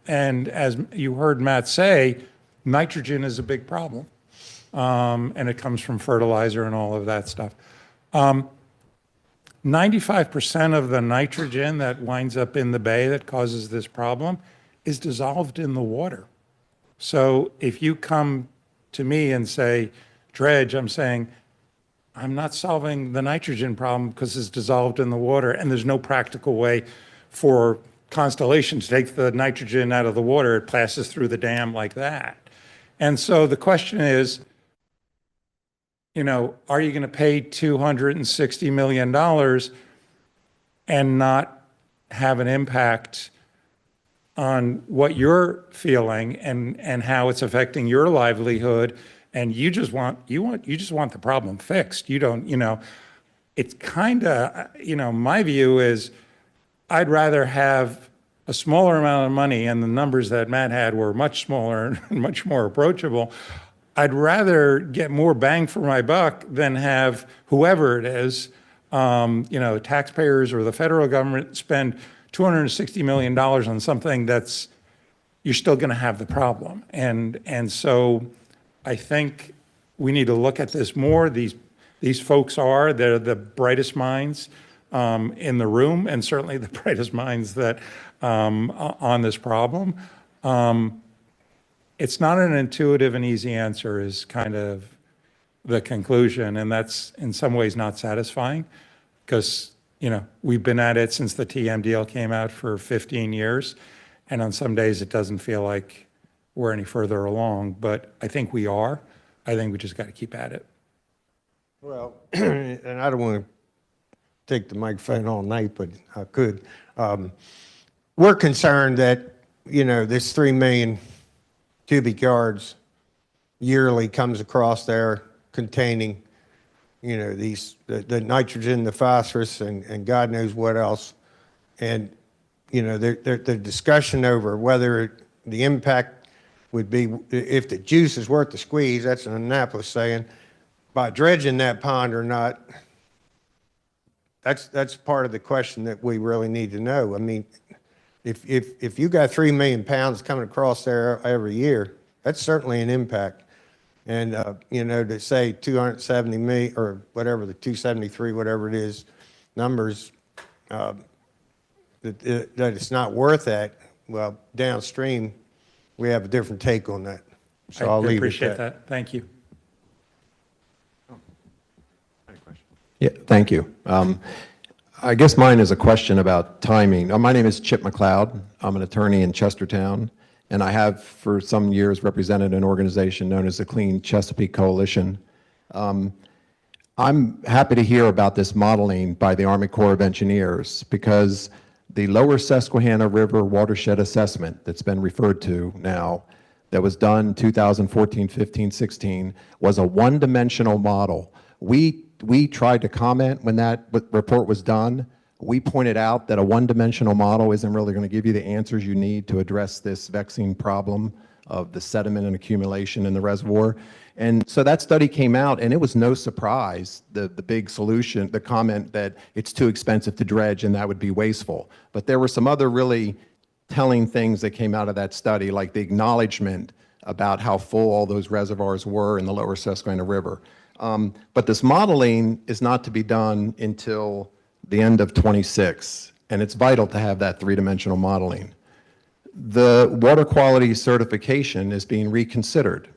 And as you heard Matt say, nitrogen is a big problem. And it comes from fertilizer and all of that stuff. 95% of the nitrogen that winds up in the bay that causes this problem is dissolved in the water. So if you come to me and say, dredge, I'm saying, I'm not solving the nitrogen problem because it's dissolved in the water, and there's no practical way for Constellation to take the nitrogen out of the water. It passes through the dam like that. And so the question is, you know, are you going to pay $260 million and not have an impact on what you're feeling and how it's affecting your livelihood? And you just want the problem fixed. You don't, you know, it's kind of, you know, my view is I'd rather have a smaller amount of money, and the numbers that Matt had were much smaller and much more approachable. I'd rather get more bang for my buck than have whoever it is, you know, taxpayers or the federal government spend $260 million on something that's, you're still going to have the problem. And so I think we need to look at this more. These folks they're the brightest minds in the room, and certainly the brightest minds that on this problem. It's not an intuitive and easy answer is kind of the conclusion, and that's in some ways not satisfying because, you know, we've been at it since the TM deal came out for 15 years, and on some days it doesn't feel like we're any further along, but I think we are. I think we just got to keep at it. Well, and I don't want to take the microphone all night, but I could. We're concerned that, you know, this 3 million cubic yards yearly comes across there containing, you know, the nitrogen, the phosphorus, and God knows what else. And, you know, the discussion over whether the impact would be, if the juice is worth the squeeze, that's an Annapolis saying, by dredging that pond or not, that's part of the question that we really need to know. I mean, if you got 3 million pounds coming across there every year, that's certainly an impact. And, you know, to say 270 million or whatever, the 273, whatever it is, numbers, that it's not worth that, well, downstream, we have a different take on that. So I'll leave it at appreciate that. Thank you. Yeah, thank you. I guess mine is a question about timing. My name is Chip McLeod. I'm an attorney in Chestertown, and I have for some years represented an organization known as the Clean Chesapeake Coalition. I'm happy to hear about this modeling by the Army Corps of Engineers because the Lower Susquehanna River Watershed Assessment that's been referred to now, that was done 2014, 15, 16 was a one-dimensional model. We tried to comment when that report was done. We pointed out that a one-dimensional model isn't really going to give you the answers you need to address this vexing problem of the sediment and accumulation in the reservoir. And so that study came out, and it was no surprise, the big solution, the comment that it's too expensive to dredge and that would be wasteful. But there were some other really telling things that came out of that study, like the acknowledgement about how full all those reservoirs were in the lower Susquehanna River. But this modeling is not to be done until the end of 26, and it's vital to have that three-dimensional modeling. The water quality certification is being reconsidered.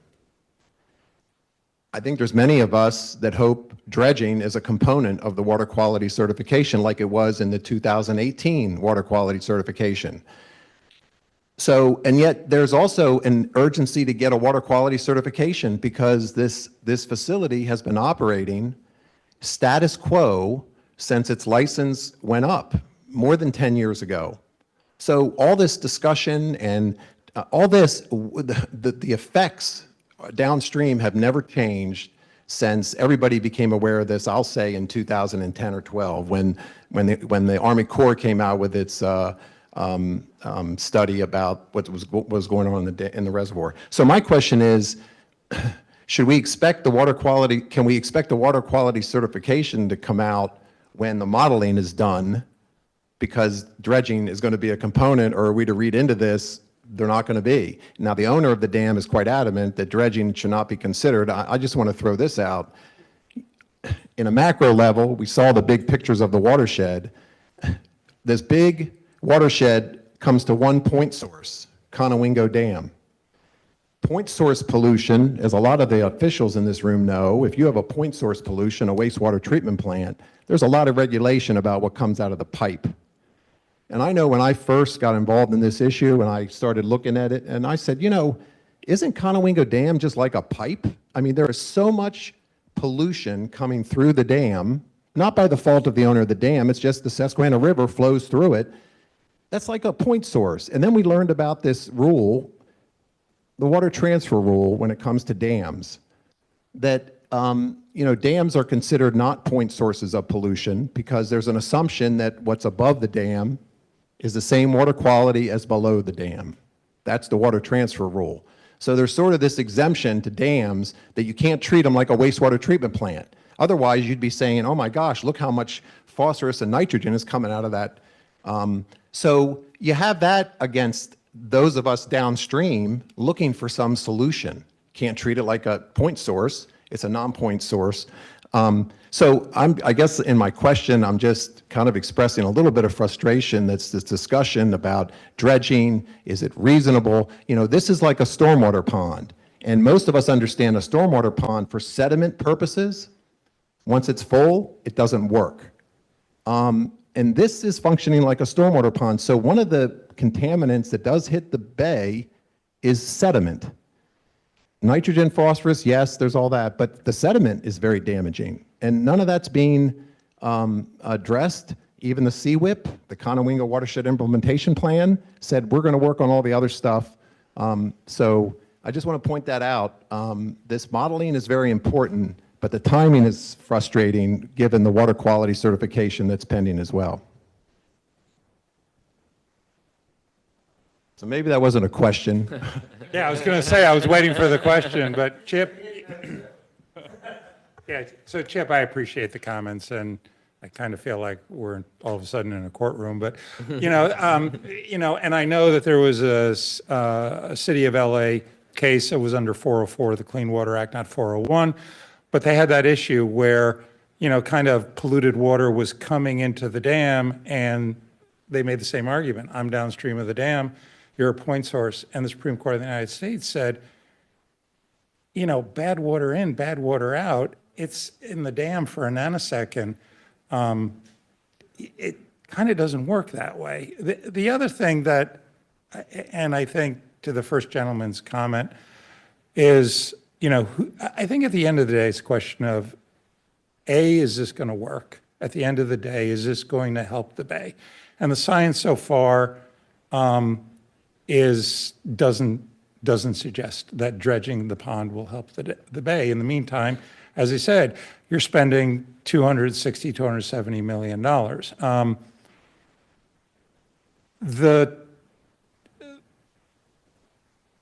I think there's many of us that hope dredging is a component of the water quality certification like it was in the 2018 water quality certification. So, and yet there's also an urgency to get a water quality certification because this facility has been operating status quo since its license went up more than 10 years ago. So all this discussion and all this, the effects downstream have never changed since everybody became aware of this, I'll say in 2010 or 12, when the Army Corps came out with its study about what was going on in the reservoir. So my question is, should we expect the water quality, can we expect the water quality certification to come out when the modeling is done, because dredging is going to be a component, or are we to read into this, they're not going to be? Now, the owner of the dam is quite adamant that dredging should not be considered. I just want to throw this out. In a macro level, we saw the big pictures of the watershed. This big watershed comes to one point source, Conowingo Dam. Point source pollution, as a lot of the officials in this room know, if you have a point source pollution, a wastewater treatment plant, there's a lot of regulation about what comes out of the pipe. And I know when I first got involved in this issue and I started looking at it, and I said, you know, isn't Conowingo Dam just like a pipe? I mean, there is so much pollution coming through the dam, not by the fault of the owner of the dam, it's just the Susquehanna River flows through it. That's like a point source. And then we learned about this rule, the water transfer rule, when it comes to dams, that you know, dams are considered not point sources of pollution because there's an assumption that what's above the dam is the same water quality as below the dam. That's the water transfer rule. So there's sort of this exemption to dams that you can't treat them like a wastewater treatment plant. Otherwise, you'd be saying, oh my gosh, look how much phosphorus and nitrogen is coming out of that. So you have that against those of us downstream looking for some solution. Can't treat it like a point source. It's a non-point source. So I guess in my question, I'm just kind of expressing a little bit of frustration. That's this discussion about dredging. Is it reasonable? You know, this is like a stormwater pond. And most of us understand a stormwater pond for sediment purposes. Once it's full, it doesn't work. And this is functioning like a stormwater pond. So one of the contaminants that does hit the bay is sediment. Nitrogen, phosphorus, yes, there's all that, but the sediment is very damaging. And none of that's being addressed. Even the CWIP, the Conowingo Watershed Implementation Plan, said we're going to work on all the other stuff. So I just want to point that out. This modeling is very important, but the timing is frustrating given the water quality certification that's pending as well. So maybe that wasn't a question. Yeah, I was going to say, I was waiting for the question, but Chip, yeah, so Chip, I appreciate the comments, and I kind of feel like we're all of a sudden in a courtroom, but, you know, and I know that there was a City of LA case that was under 404, the Clean Water Act, not 401, but they had that issue where, you know, kind of polluted water was coming into the dam, and they made the same argument. I'm downstream of the dam. You're a point source. And the Supreme Court of the United States said, you know, bad water in, bad water out, it's in the dam for a nanosecond. It kind of doesn't work that way. The other thing that, and I think to the first gentleman's comment, is, you know, I think at the end of the day, it's a question of, A, is this going to work? At the end of the day, is this going to help the bay? And the science so far doesn't doesn't suggest that dredging the pond will help the bay. In the meantime, as I said, you're spending $260, $270 million.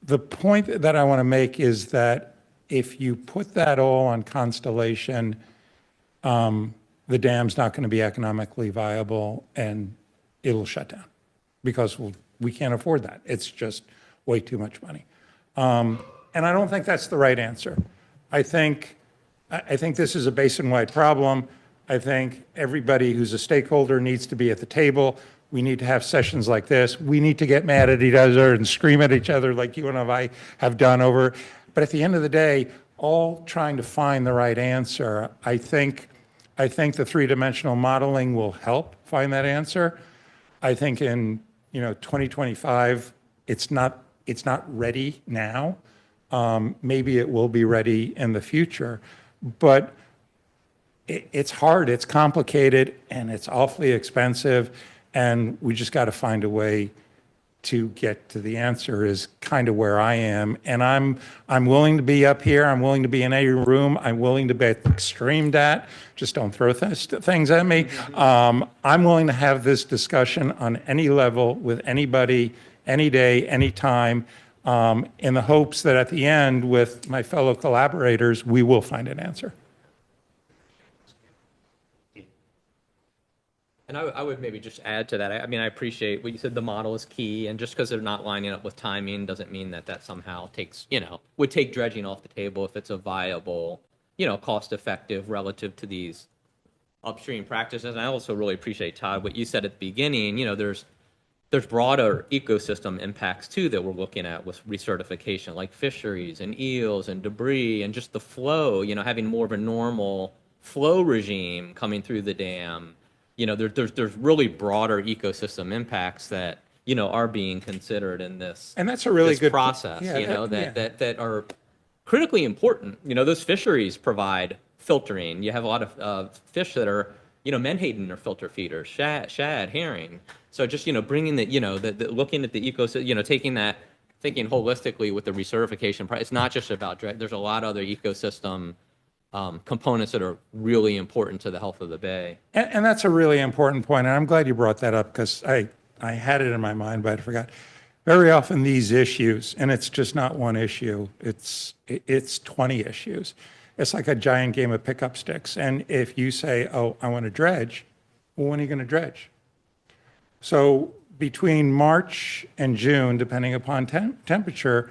The point that I want to make is that if you put that all on Constellation, the dam's not going to be economically viable and it'll shut down because we can't afford that. It's just way too much money. And I don't think that's the right answer. I think this is a basin-wide problem. I think everybody who's a stakeholder needs to be at the table. We need to have sessions like this. We need to get mad at each other and scream at each other like you and I have done over. But at the end of the day, all trying to find the right answer. I think the three-dimensional modeling will help find that answer. I think in 2025, it's not ready now. Maybe it will be ready in the future, but it's hard, it's complicated, and it's awfully expensive, and we just got to find a way to get to the answer is kind of where I am. And I'm willing to be up here. I'm willing to be in a room. I'm willing to be extremed at. Just don't throw things at me. I'm willing to have this discussion on any level with anybody, any day, any time, in the hopes that at the end, with my fellow collaborators, we will find an answer. And I would maybe just add to that. I mean, I appreciate what you said, the model is key, and just because they're not lining up with timing doesn't mean that somehow takes, would take dredging off the table if it's a viable, cost-effective relative to these upstream practices. And I also really appreciate, Todd, what you said at the beginning. There's broader ecosystem impacts too that we're looking at with recertification, like fisheries and eels and debris and just the flow, having more of a normal flow regime coming through the dam. There's really broader ecosystem impacts that, are being considered in this, and that's a really good process, that are critically important. Those fisheries provide filtering. You have a lot of fish that are, menhaden are filter feeders, shad, herring. So just, bringing the looking at the ecosystem, taking that, thinking holistically with the recertification, it's not just about dredge. There's a lot of other ecosystem components that are really important to the health of the bay. And that's a really important point, and I'm glad you brought that up because I had it in my mind, but I forgot. Very often these issues, and it's just not one issue, it's 20 issues. It's like a giant game of pickup sticks. And if you say, oh, I want to dredge, well, when are you going to dredge? So between March and June, depending upon temperature,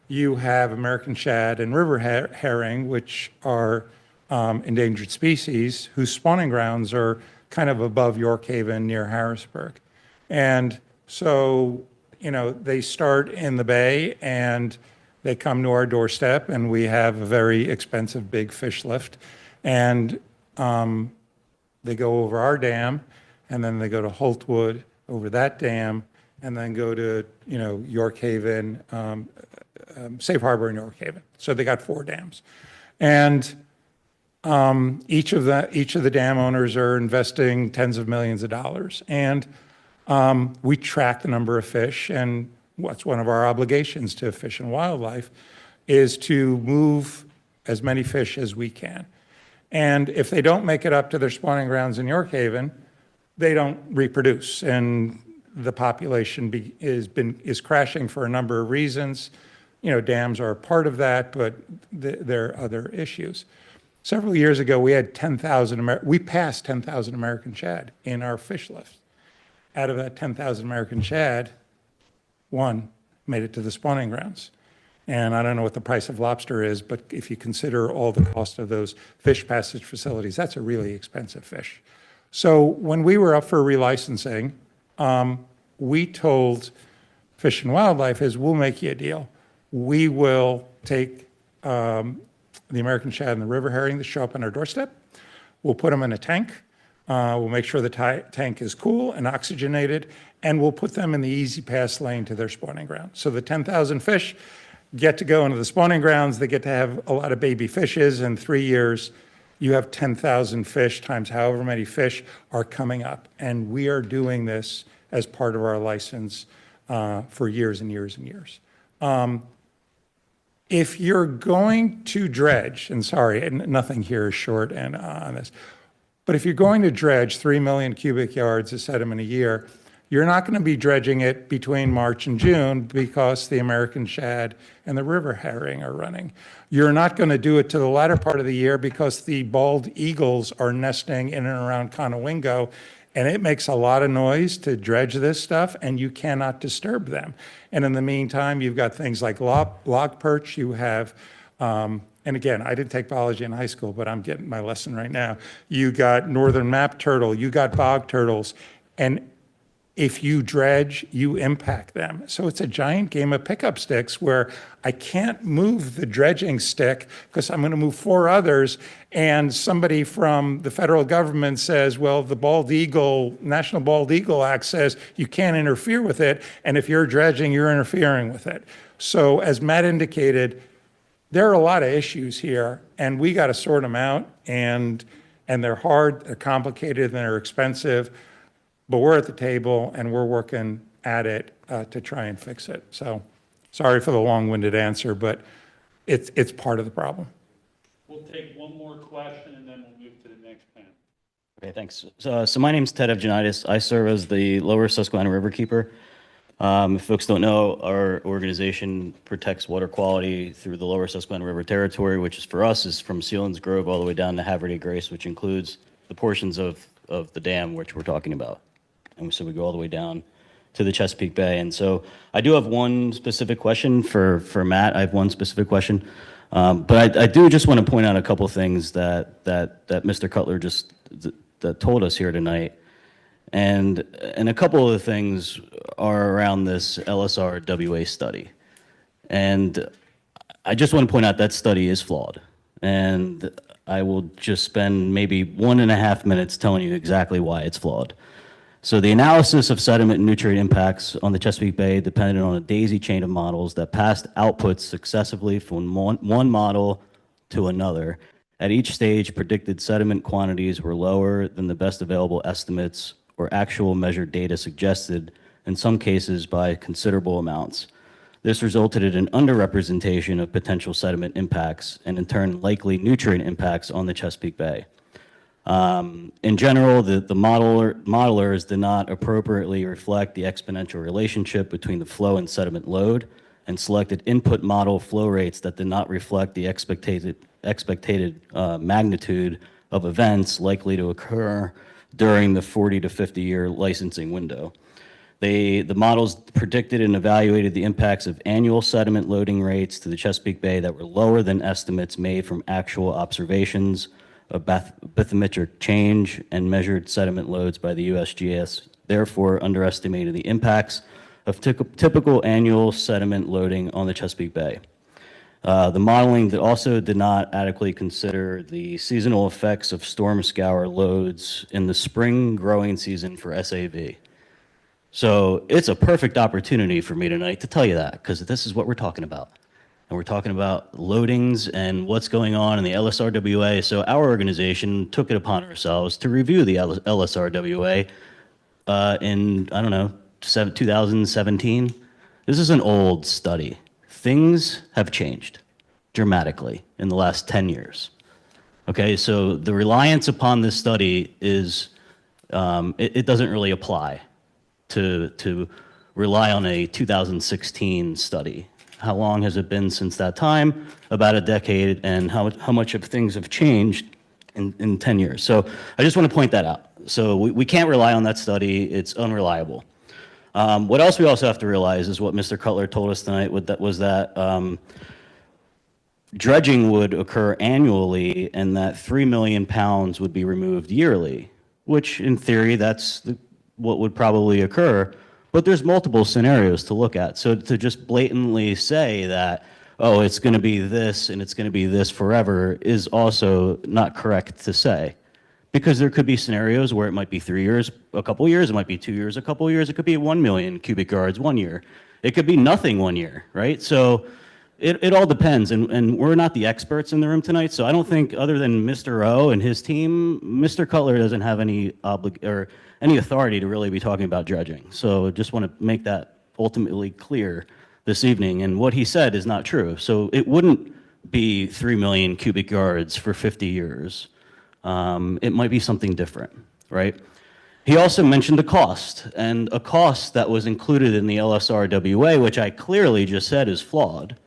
you have American shad and river herring, which are endangered species whose spawning grounds are kind of above York Haven near Harrisburg. And so, they start in the bay and they come to our doorstep and we have a very expensive big fish lift. And they go over our dam and then they go to Holtwood over that dam and then go to, York Haven, Safe Harbor in York Haven. So they got 4 dams. And each of the dam owners are investing tens of millions of dollars. And we track the number of fish, and what's one of our obligations to Fish and Wildlife is to move as many fish as we can. And if they don't make it up to their spawning grounds in York Haven, they don't reproduce. And the population is crashing for a number of reasons. Dams are a part of that, but there are other issues. Several years ago, we passed 10,000 American shad in our fish lift. Out of that 10,000 American shad, 1 made it to the spawning grounds. And I don't know what the price of lobster is, but if you consider all the cost of those fish passage facilities, that's a really expensive fish. So when we were up for relicensing, we told Fish and Wildlife is we'll make you a deal. We will take the American shad and the river herring that show up on our doorstep. We'll put them in a tank. We'll make sure the tank is cool and oxygenated, and we'll put them in the easy pass lane to their spawning ground. So the 10,000 fish get to go into the spawning grounds. They get to have a lot of baby fishes. In 3 years, you have 10,000 fish times however many fish are coming up. And we are doing this as part of our license for years and years and years. if you're going to dredge, and sorry, and nothing here is short and on this, but if you're going to dredge 3 million cubic yards of sediment a year, you're not going to be dredging it between March and June because the American shad and the river herring are running. You're not going to do it to the latter part of the year because the bald eagles are nesting in and around Conowingo, and it makes a lot of noise to dredge this stuff, and you cannot disturb them. And in the meantime, you've got things like log perch, you have, and again, I didn't take biology in high school, but I'm getting my lesson right now. You got northern map turtle, you got bog turtles, and if you dredge, you impact them. So it's a giant game of pickup sticks where I can't move the dredging stick because I'm going to move 4 others, and somebody from the federal government says, well, the Bald Eagle, National Bald Eagle Act says you can't interfere with it, and if you're dredging, you're interfering with it. So as Matt indicated, there are a lot of issues here, and we got to sort them out, and they're hard, they're complicated, and they're expensive. But we're at the table and we're working at it to try and fix it. So sorry for the long-winded answer, but it's part of the problem. We'll take one more question and then we'll move to the next panel. Okay, thanks. So my name's Ted Evgenitis. I serve as the Lower Susquehanna Riverkeeper. If folks don't know, our organization protects water quality through the Lower Susquehanna River Territory, which is for us is from Sealands Grove all the way down to Haverty Grace, which includes the portions of the dam which we're talking about. And so we go all the way down to the Chesapeake Bay. And so I do have one specific question for Matt. I have one specific question. But I do just want to point out a couple things that Mr. Cutler just that told us here tonight. And a couple of the things are around this LSRWA study. And I just want to point out that study is flawed. And I will just spend maybe 1.5 minutes telling you exactly why it's flawed. So the analysis of sediment and nutrient impacts on the Chesapeake Bay depended on a daisy chain of models that passed outputs successively from one model to another. At each stage, predicted sediment quantities were lower than the best available estimates or actual measured data suggested, in some cases by considerable amounts. This resulted in an underrepresentation of potential sediment impacts and in turn likely nutrient impacts on the Chesapeake Bay. In general, the modelers did not appropriately reflect the exponential relationship between the flow and sediment load and selected input model flow rates that did not reflect the expected magnitude of events likely to occur during the 40 to 50 year licensing window. The models predicted and evaluated the impacts of annual sediment loading rates to the Chesapeake Bay that were lower than estimates made from actual observations of bathymetric change and measured sediment loads by the USGS, therefore underestimated the impacts of typical annual sediment loading on the Chesapeake Bay. The modeling also did not adequately consider the seasonal effects of storm scour loads in the spring growing season for SAV. So it's a perfect opportunity for me tonight to tell you that, because this is what we're talking about. And we're talking about loadings and what's going on in the LSRWA. So our organization took it upon ourselves to review the LSRWA in, I don't know, 2017. This is an old study. Things have changed dramatically in the last 10 years. Okay, so the reliance upon this study is, it doesn't really apply to rely on a 2016 study. How long has it been since that time? About a decade, and how much of things have changed in 10 years. So I just want to point that out. So we can't rely on that study. It's unreliable. What else we also have to realize is what Mr. Cutler told us tonight was that dredging would occur annually and that 3 million pounds would be removed yearly, which in theory, that's what would probably occur. But there's multiple scenarios to look at. So to just blatantly say that, oh, it's going to be this and it's going to be this forever is also not correct to say. Because there could be scenarios where it might be 3 years, a couple years, it might be 2 years, a couple years, it could be 1 million cubic yards 1 year. It could be nothing 1 year, right? So it all depends, and we're not the experts in the room tonight, so I don't think other than Mr. O and his team, Mr. Cutler doesn't have any authority to really be talking about dredging. So just want to make that ultimately clear this evening, and what he said is not true. So it wouldn't be 3 million cubic yards for 50 years. It might be something different, right? He also mentioned a cost, and a cost that was included in the LSRWA, which I clearly just said is flawed,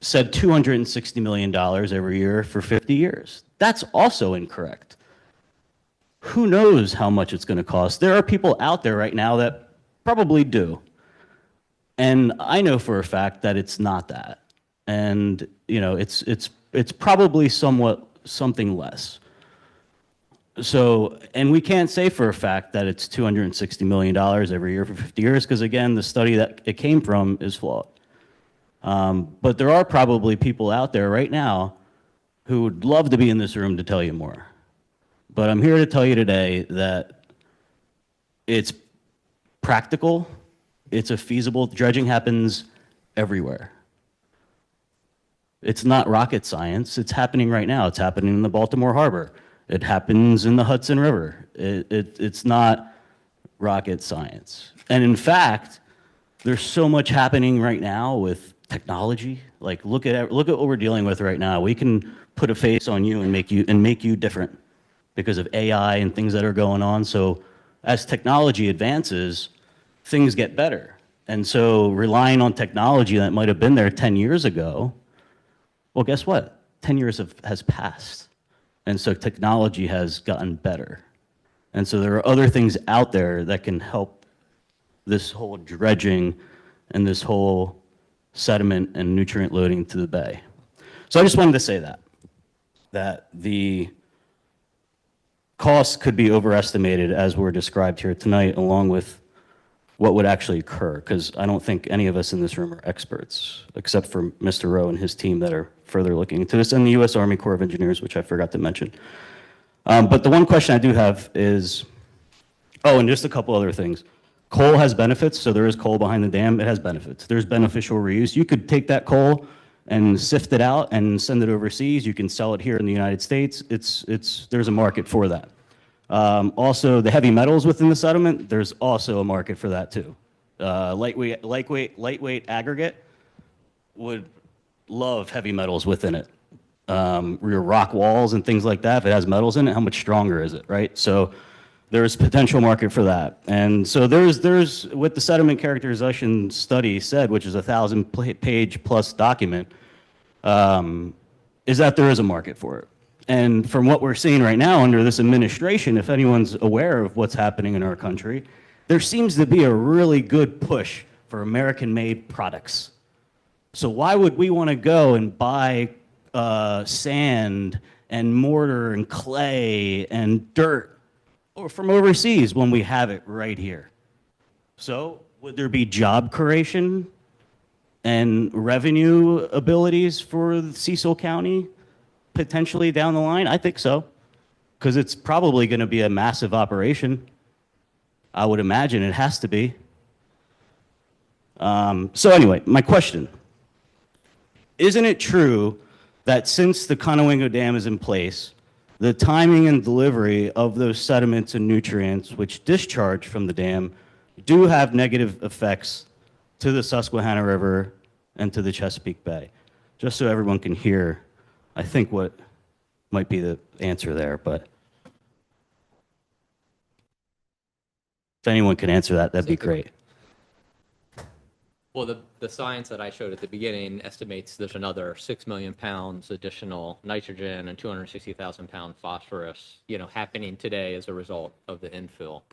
said $260 million every year for 50 years. That's also incorrect. Who knows how much it's going to cost? There are people out there right now that probably do. And I know for a fact that it's not that. And, you know, it's probably something less. So, and we can't say for a fact that it's $260 million every year for 50 years, because again, the study that it came from is flawed. But there are probably people out there right now who would love to be in this room to tell you more. But I'm here to tell you today that it's practical, it's a feasible, dredging happens everywhere. It's not rocket science, it's happening right now. It's happening in the Baltimore Harbor. It happens in the Hudson River. It's not rocket science. And in fact, there's so much happening right now with technology. Like look at what we're dealing with right now. We can put a face on you and make you different because of AI and things that are going on. So as technology advances, things get better. And so relying on technology that might have been there 10 years ago, well, guess what? 10 years has passed. And so technology has gotten better. And so there are other things out there that can help this whole dredging and this whole sediment and nutrient loading to the bay. So I just wanted to say that the costs could be overestimated as were described here tonight, along with what would actually occur, because I don't think any of us in this room are experts, except for Mr. Rowe and his team that are further looking into this, and the U.S. Army Corps of Engineers, which I forgot to mention. But the one question I do have is, oh, and just a couple other things. Coal has benefits, so there is coal behind the dam. It has benefits. There's beneficial reuse. You could take that coal and sift it out and send it overseas. You can sell it here in the United States. There's a market for that. Also, the heavy metals within the sediment, there's also a market for that too. Lightweight aggregate would love heavy metals within it. Your rock walls and things like that, if it has metals in it, how much stronger is it, right? So there's potential market for that. And so there's what the sediment characterization study said, which is a 1,000-page plus document, is that there is a market for it. And from what we're seeing right now under this administration, if anyone's aware of what's happening in our country, there seems to be a really good push for American-made products. So why would we want to go and buy sand and mortar and clay and dirt or from overseas when we have it right here? So would there be job creation and revenue abilities for Cecil County potentially down the line? I think so, because it's probably going to be a massive operation. I would imagine it has to be. So anyway, my question, isn't it true that since the Conowingo Dam is in place, the timing and delivery of those sediments and nutrients which discharge from the dam do have negative effects to the Susquehanna River and to the Chesapeake Bay? Just so everyone can hear, I think, what might be the answer there, but if anyone can answer that, that'd be great. Well, the science that I showed at the beginning estimates there's another 6 million pounds additional nitrogen and 260,000 pound phosphorus, happening today as a result of the infill.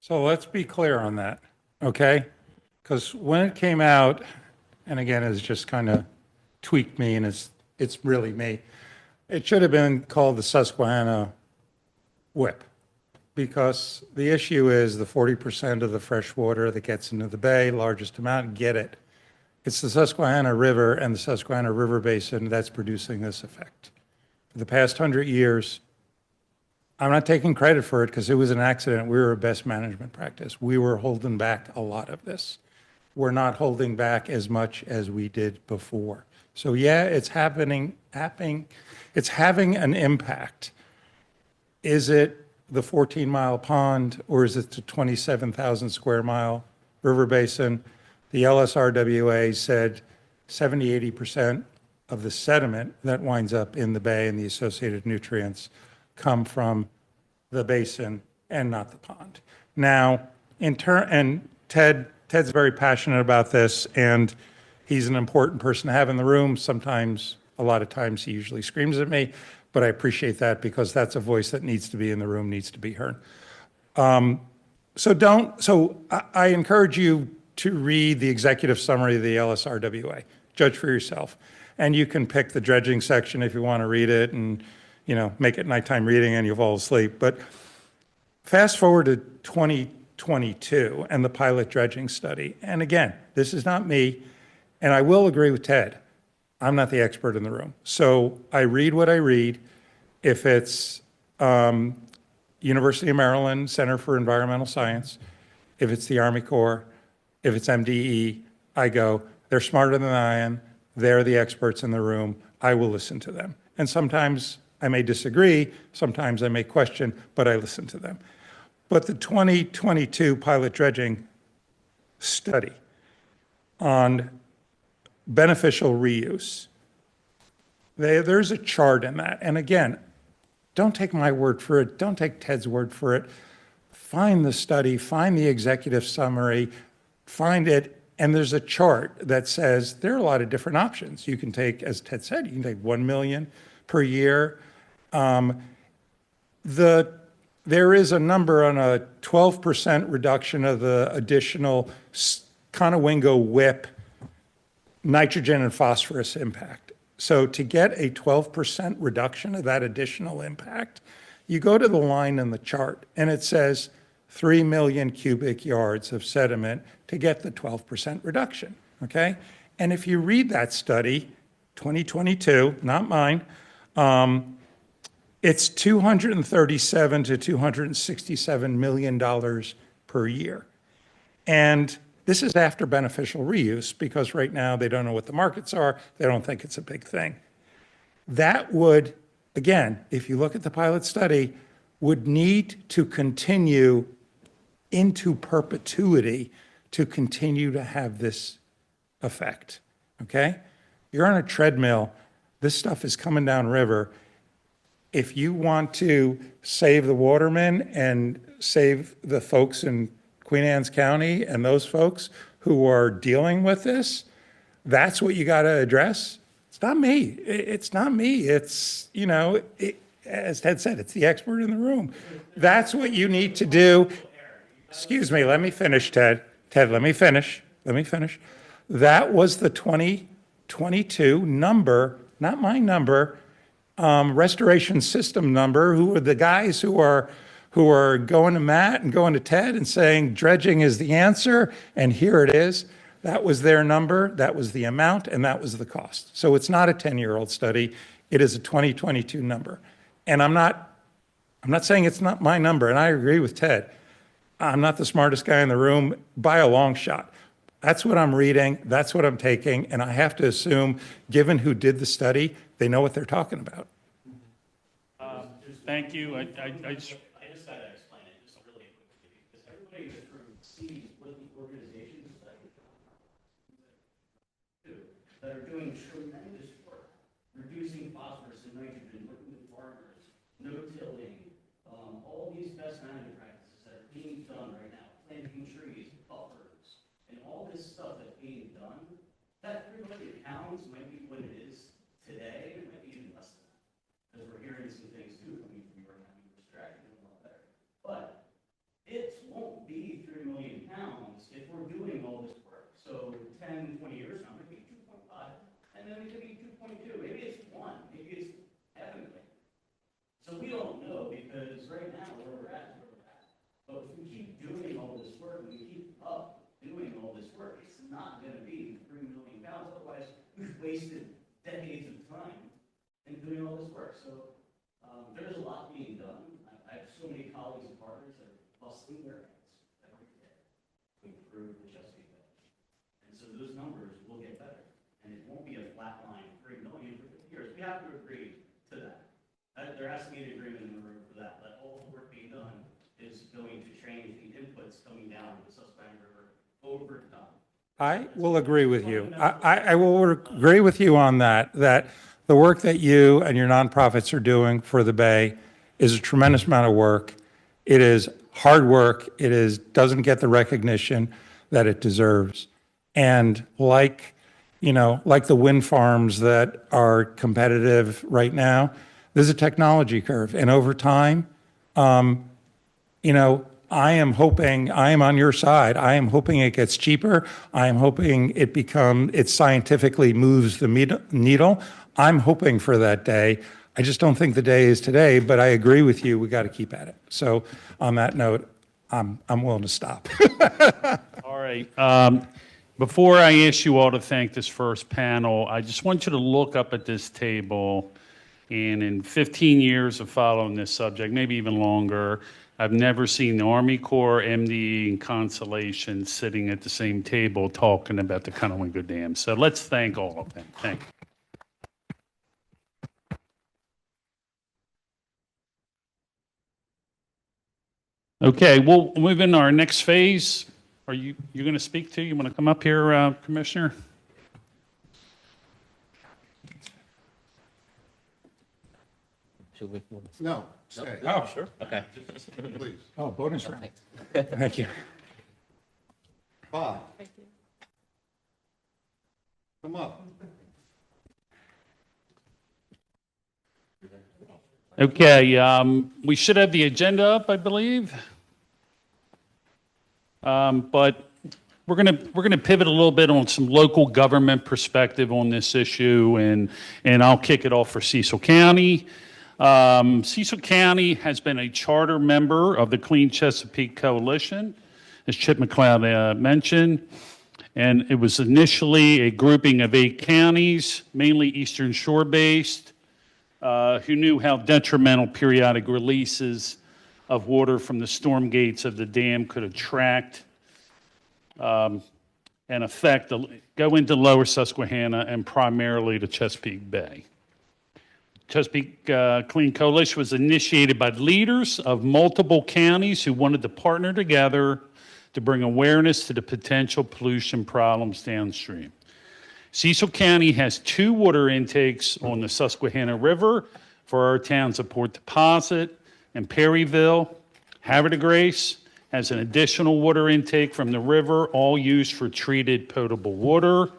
So let's be clear on that, okay? Because when it came out, and again, it's just kind of tweaked me, and it's really me. It should have been called the Susquehanna WIP, because the issue is the 40% of the fresh water that gets into the bay, largest amount, get it. It's the Susquehanna River and the Susquehanna River Basin that's producing this effect. For the past 100 years, I'm not taking credit for it because it was an accident. We were a best management practice. We were holding back a lot of this. We're not holding back as much as we did before. So yeah, it's having an impact. Is it the 14-mile pond, or is it the 27,000 square mile river basin? The LSRWA said 70–80% of the sediment that winds up in the bay and the associated nutrients come from the basin and not the pond. Now, and Ted's very passionate about this, and he's an important person to have in the room. Sometimes, a lot of times, he usually screams at me, but I appreciate that because that's a voice that needs to be in the room, needs to be heard. So I encourage you to read the executive summary of the LSRWA. Judge for yourself. And you can pick the dredging section if you want to read it and, make it nighttime reading and you'll fall asleep. But fast forward to 2022 and the pilot dredging study. And again, this is not me, and I will agree with Ted. I'm not the expert in the room. So I read what I read. If it's University of Maryland Center for Environmental Science, if it's the Army Corps, if it's MDE, I go, they're smarter than I am. They're the experts in the room. I will listen to them. And sometimes I may disagree. Sometimes I may question, but I listen to them. But the 2022 pilot dredging study on beneficial reuse, there's a chart in that. And again, don't take my word for it. Don't take Ted's word for it. Find the study, find the executive summary, find it, and there's a chart that says there are a lot of different options. You can take, as Ted said, you can take 1 million per year. There is a number on a 12% reduction of the additional Conowingo WIP nitrogen and phosphorus impact. So to get a 12% reduction of that additional impact, you go to the line in the chart and it says 3 million cubic yards of sediment to get the 12% reduction, okay? And if you read that study, 2022, not mine, it's $237 to $267 million per year. And this is after beneficial reuse because right now they don't know what the markets are. They don't think it's a big thing. That would, again, if you look at the pilot study, would need to continue into perpetuity to continue to have this effect, okay? You're on a treadmill. This stuff is coming down river. If you want to save the watermen and save the folks in Queen Anne's County and those folks who are dealing with this, that's what you got to address. It's not me. It's not me. It's, as Ted said, it's the expert in the room. That's what you need to do. Excuse me, let me finish, Ted. Ted, let me finish. That was the 2022 number, not my number, restoration system number, who are the guys who are going to Matt and going to Ted and saying dredging is the answer, and here it is. That was their number, that was the amount, and that was the cost. So it's not a 10-year-old study, it is a 2022 number. And I'm not saying it's not my number, and I agree with Ted. I'm not the smartest guy in the room by a long shot. That's what I'm reading, that's what I'm taking, and I have to assume, given who did the study, they know what they're talking about. Thank you. I I just gotta explain it just really quickly, because everybody in this room sees what the organizations that are doing tremendous work, reducing phosphorus and nitrogen, working with farmers, no-tilling, all these best management practices that are being done right now, planting trees, buffers, and all this stuff that's being done, that 3 million pounds might be what it is today, it might be even less than that. Because we're hearing some things too coming from your county, we're extracting a lot better. But it won't be 3 million pounds if we're doing all this work. So 10, 20 years from now, maybe 2.5, and then it could be 2.2, maybe it's 1, maybe it's heavenly. So we don't know because right now where we're at is where we're at. But if we keep doing all this work, and we keep up doing all this work, it's not going to be 3 million pounds. Otherwise, we've wasted decades of time in doing all this work. So there's a lot being done. I have so many colleagues and partners that are busting their heads every day to improve the Chesapeake Bay. And so those numbers will get better. And it won't be a flat line, 3 million for 50 years. We have to agree to that. There has to be an agreement in the room for that all the work being done is going to change the inputs coming down to the Susquehanna River over time. I will agree with you. I will agree with you on that, that the work that you and your nonprofits are doing for the Bay is a tremendous amount of work. It is hard work. Doesn't get the recognition that it deserves. And like the wind farms that are competitive right now, there's a technology curve. And over time, I am on your side. I am hoping it gets cheaper. I am hoping it scientifically moves the needle. I'm hoping for that day. I just don't think the day is today, but I agree with you. We got to keep at it. So on that note, I'm willing to stop. All right. Before I ask you all to thank this first panel, I just want you to look up at this table. And in 15 years of following this subject, maybe even longer, I've never seen the Army Corps, MDE, and Constellation sitting at the same table talking about the Conowingo Dam. So let's thank all of them. Thank you. Okay, we'll move into our next phase. Are you going to speak to? You want to come up here, Commissioner? Should we? No, stay. Oh, sure. Okay. Please. Oh, bonus round. Thank you. Bob. Come up. Okay, we should have the agenda up, I believe. But we're gonna pivot a little bit on some local government perspective on this issue, and I'll kick it off for Cecil County. Cecil County has been a charter member of the Clean Chesapeake Coalition, as Chip McLeod mentioned, and it was initially a grouping of 8 counties, mainly Eastern Shore based, who knew how detrimental periodic releases of water from the storm gates of the dam could attract and go into lower Susquehanna and primarily to Chesapeake Bay. Chesapeake Clean Coalition was initiated by leaders of multiple counties who wanted to partner together to bring awareness to the potential pollution problems downstream. Cecil County has 2 water intakes on the Susquehanna River for our towns of Port Deposit and Perryville. Havre de Grace has an additional water intake from the river, all used for treated potable water.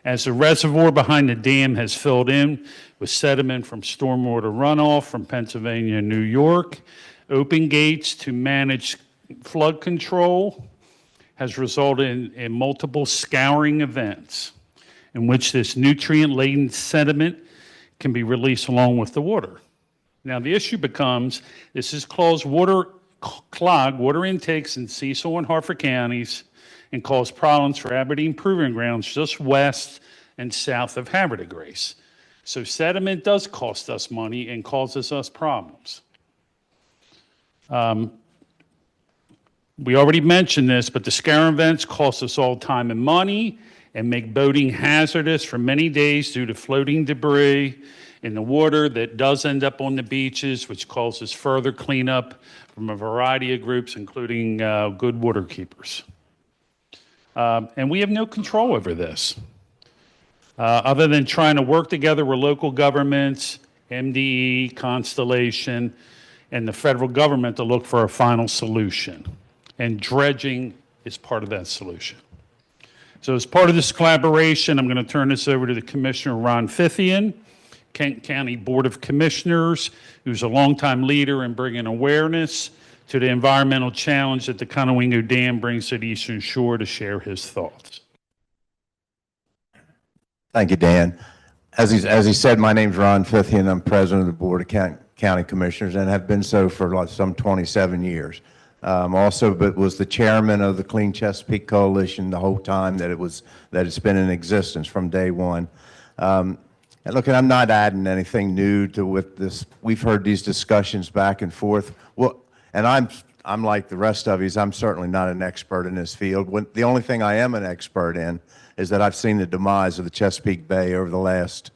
As the reservoir behind the dam has filled in with sediment from stormwater runoff from Pennsylvania and New York, open gates to manage flood control has resulted in multiple scouring events in which this nutrient-laden sediment can be released along with the water. Now, the issue becomes, this has caused clogged water intakes in Cecil and Harford counties and caused problems for Aberdeen Proving Grounds just west and south of Havre de Grace. So sediment does cost us money and causes us problems. We already mentioned this, but the scouring events cost us all time and money and make boating hazardous for many days due to floating debris in the water that does end up on the beaches, which causes further cleanup from a variety of groups, including good water keepers. And we have no control over this, other than trying to work together with local governments, MDE, Constellation, and the federal government to look for a final solution. And dredging is part of that solution. So as part of this collaboration, I'm going to turn this over to the Commissioner Ron Fithian, Kent County Board of Commissioners, who's a longtime leader in bringing awareness to the environmental challenge that the Conowingo Dam brings to the Eastern Shore, to share his thoughts. Thank you, Dan. As he said, my name's Ron Fithian. I'm president of the Board of County Commissioners and have been so for some 27 years. Also, but was the chairman of the Clean Chesapeake Coalition the whole time that it's been in existence from day one. And look, I'm not adding anything new to with this. We've heard these discussions back and forth. Well, and I'm like the rest of you. I'm certainly not an expert in this field. The only thing I am an expert in is that I've seen the demise of the Chesapeake Bay over the last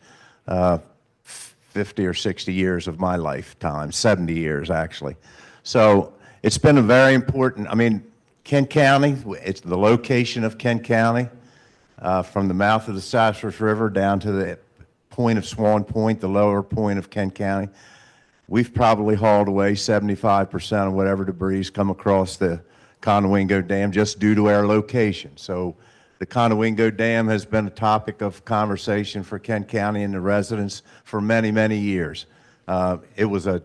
50 or 60 years of my lifetime, 70 years actually. So it's been a very important, I mean, Kent County, it's the location of Kent County, from the mouth of the Sassafras River down to the point of Swan Point, the lower point of Kent County. We've probably hauled away 75% of whatever debris come across the Conowingo Dam just due to our location. So the Conowingo Dam has been a topic of conversation for Kent County and the residents for many, many years. It was a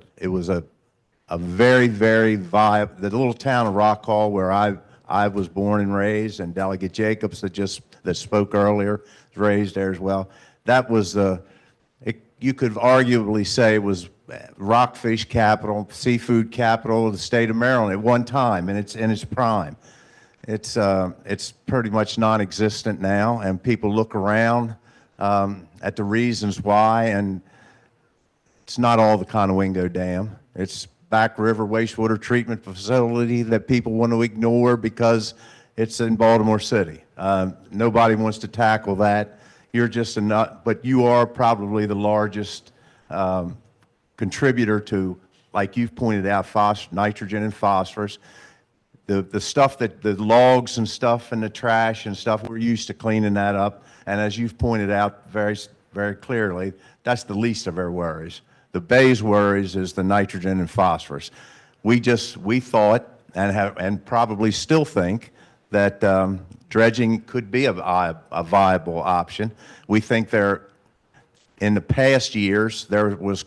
very, very viable, the little town of Rock Hall where I was born and raised, and Delegate Jacobs that spoke earlier was raised there as well. That was, you could arguably say it was rockfish capital, seafood capital of the state of Maryland at one time in its prime. It's pretty much non-existent now, and people look around at the reasons why, and it's not all the Conowingo Dam. It's Back River wastewater treatment facility that people want to ignore because it's in Baltimore City. Nobody wants to tackle that. You're just a nut, but you are probably the largest contributor to, like you've pointed out, nitrogen and phosphorus. The stuff that the logs and stuff and the trash and stuff, we're used to cleaning that up. And as you've pointed out very, very clearly, that's the least of our worries. The bay's worries is the nitrogen and phosphorus. We thought and probably still think that dredging could be a viable option. We think in the past years, there was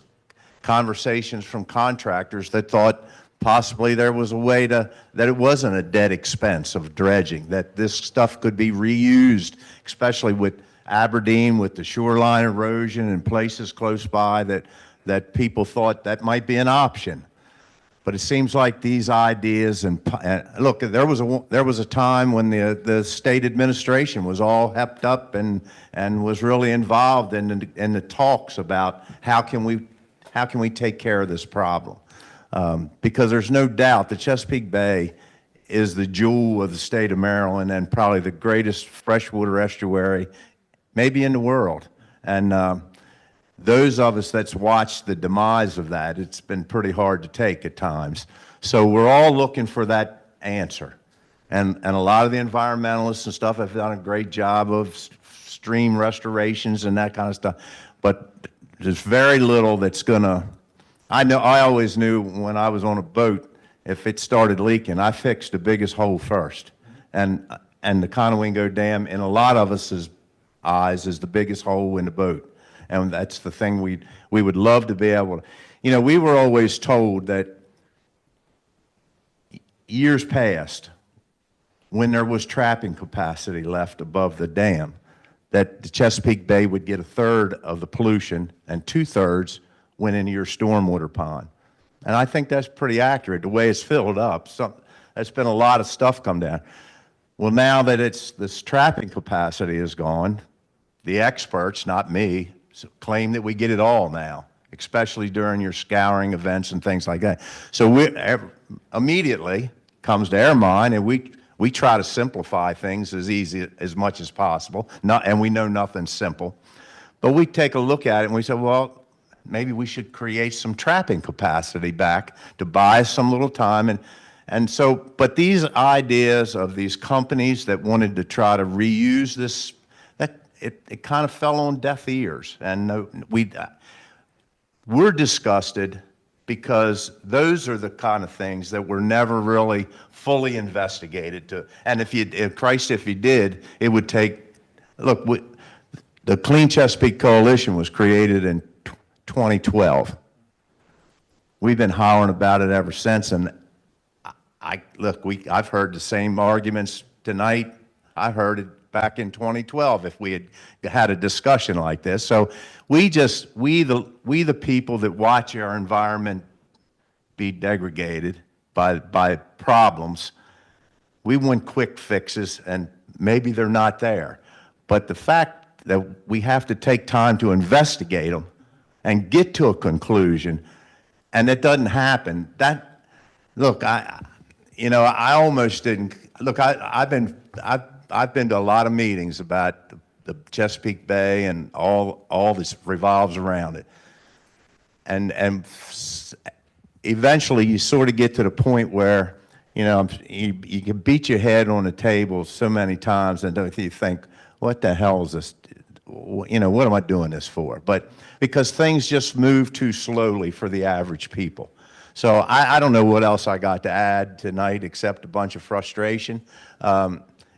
conversations from contractors that thought possibly there was a way that it wasn't a dead expense of dredging, that this stuff could be reused, especially with Aberdeen, with the shoreline erosion and places close by that people thought that might be an option. But it seems like these ideas and look, there was a time when the state administration was all hepped up and was really involved in the talks about how can we take care of this problem. Because there's no doubt the Chesapeake Bay is the jewel of the state of Maryland and probably the greatest freshwater estuary maybe in the world. And those of us that's watched the demise of that, it's been pretty hard to take at times. So we're all looking for that answer. And a lot of the environmentalists and stuff have done a great job of stream restorations and that kind of stuff. But there's very little that's going to, I always knew when I was on a boat, if it started leaking, I fixed the biggest hole first. And the Conowingo Dam, in a lot of us' eyes, is the biggest hole in the boat. And that's the thing we would love to be able to, we were always told that years past, when there was trapping capacity left above the dam, that the Chesapeake Bay would get 1/3 of the pollution and 2/3 went into your stormwater pond. And I think that's pretty accurate, the way it's filled up. There's been a lot of stuff come down. Well, now that this trapping capacity is gone, the experts, not me, claim that we get it all now, especially during your scouring events and things like that. So immediately comes to our mind, and we try to simplify things as much as possible, and we know nothing's simple. But we take a look at it and we say, well, maybe we should create some trapping capacity back to buy some little time. And so, but these ideas of these companies that wanted to try to reuse this, it kind of fell on deaf ears. And we're disgusted because those are the kind of things that were never really fully investigated. And if you did, it would take, look, the Clean Chesapeake Coalition was created in 2012. We've been hollering about it ever since, and I've heard the same arguments tonight. I heard it back in 2012 if we had a discussion like this. So we the people that watch our environment be degraded by problems, we want quick fixes, and maybe they're not there. But the fact that we have to take time to investigate them and get to a conclusion, and that doesn't happen. Look, I almost didn't. Look, I've been to a lot of meetings about the Chesapeake Bay and all this revolves around it. eventually you sort of get to the point where, you can beat your head on the table so many times and you think, what the hell is this? What am I doing this for? But because things just move too slowly for the average people. So I don't know what else I got to add tonight except a bunch of frustration.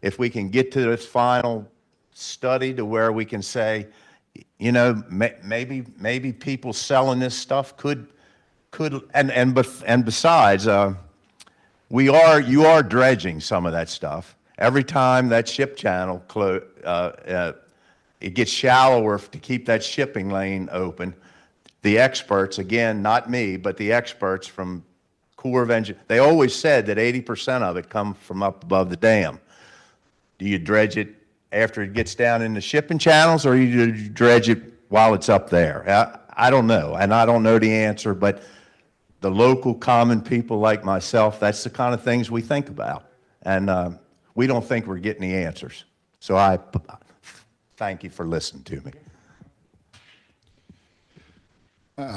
If we can get to this final study to where we can say, maybe people selling this stuff could, and besides, you are dredging some of that stuff. Every time that ship channel it gets shallower to keep that shipping lane open. The experts, again, not me, but the experts from Corps of Engineers, they always said that 80% of it come from up above the dam. Do you dredge it after it gets down in the shipping channels, or you dredge it while it's up there? I don't know, and I don't know the answer, but the local common people like myself, that's the kind of things we think about, and we don't think we're getting the answers. So I thank you for listening to me.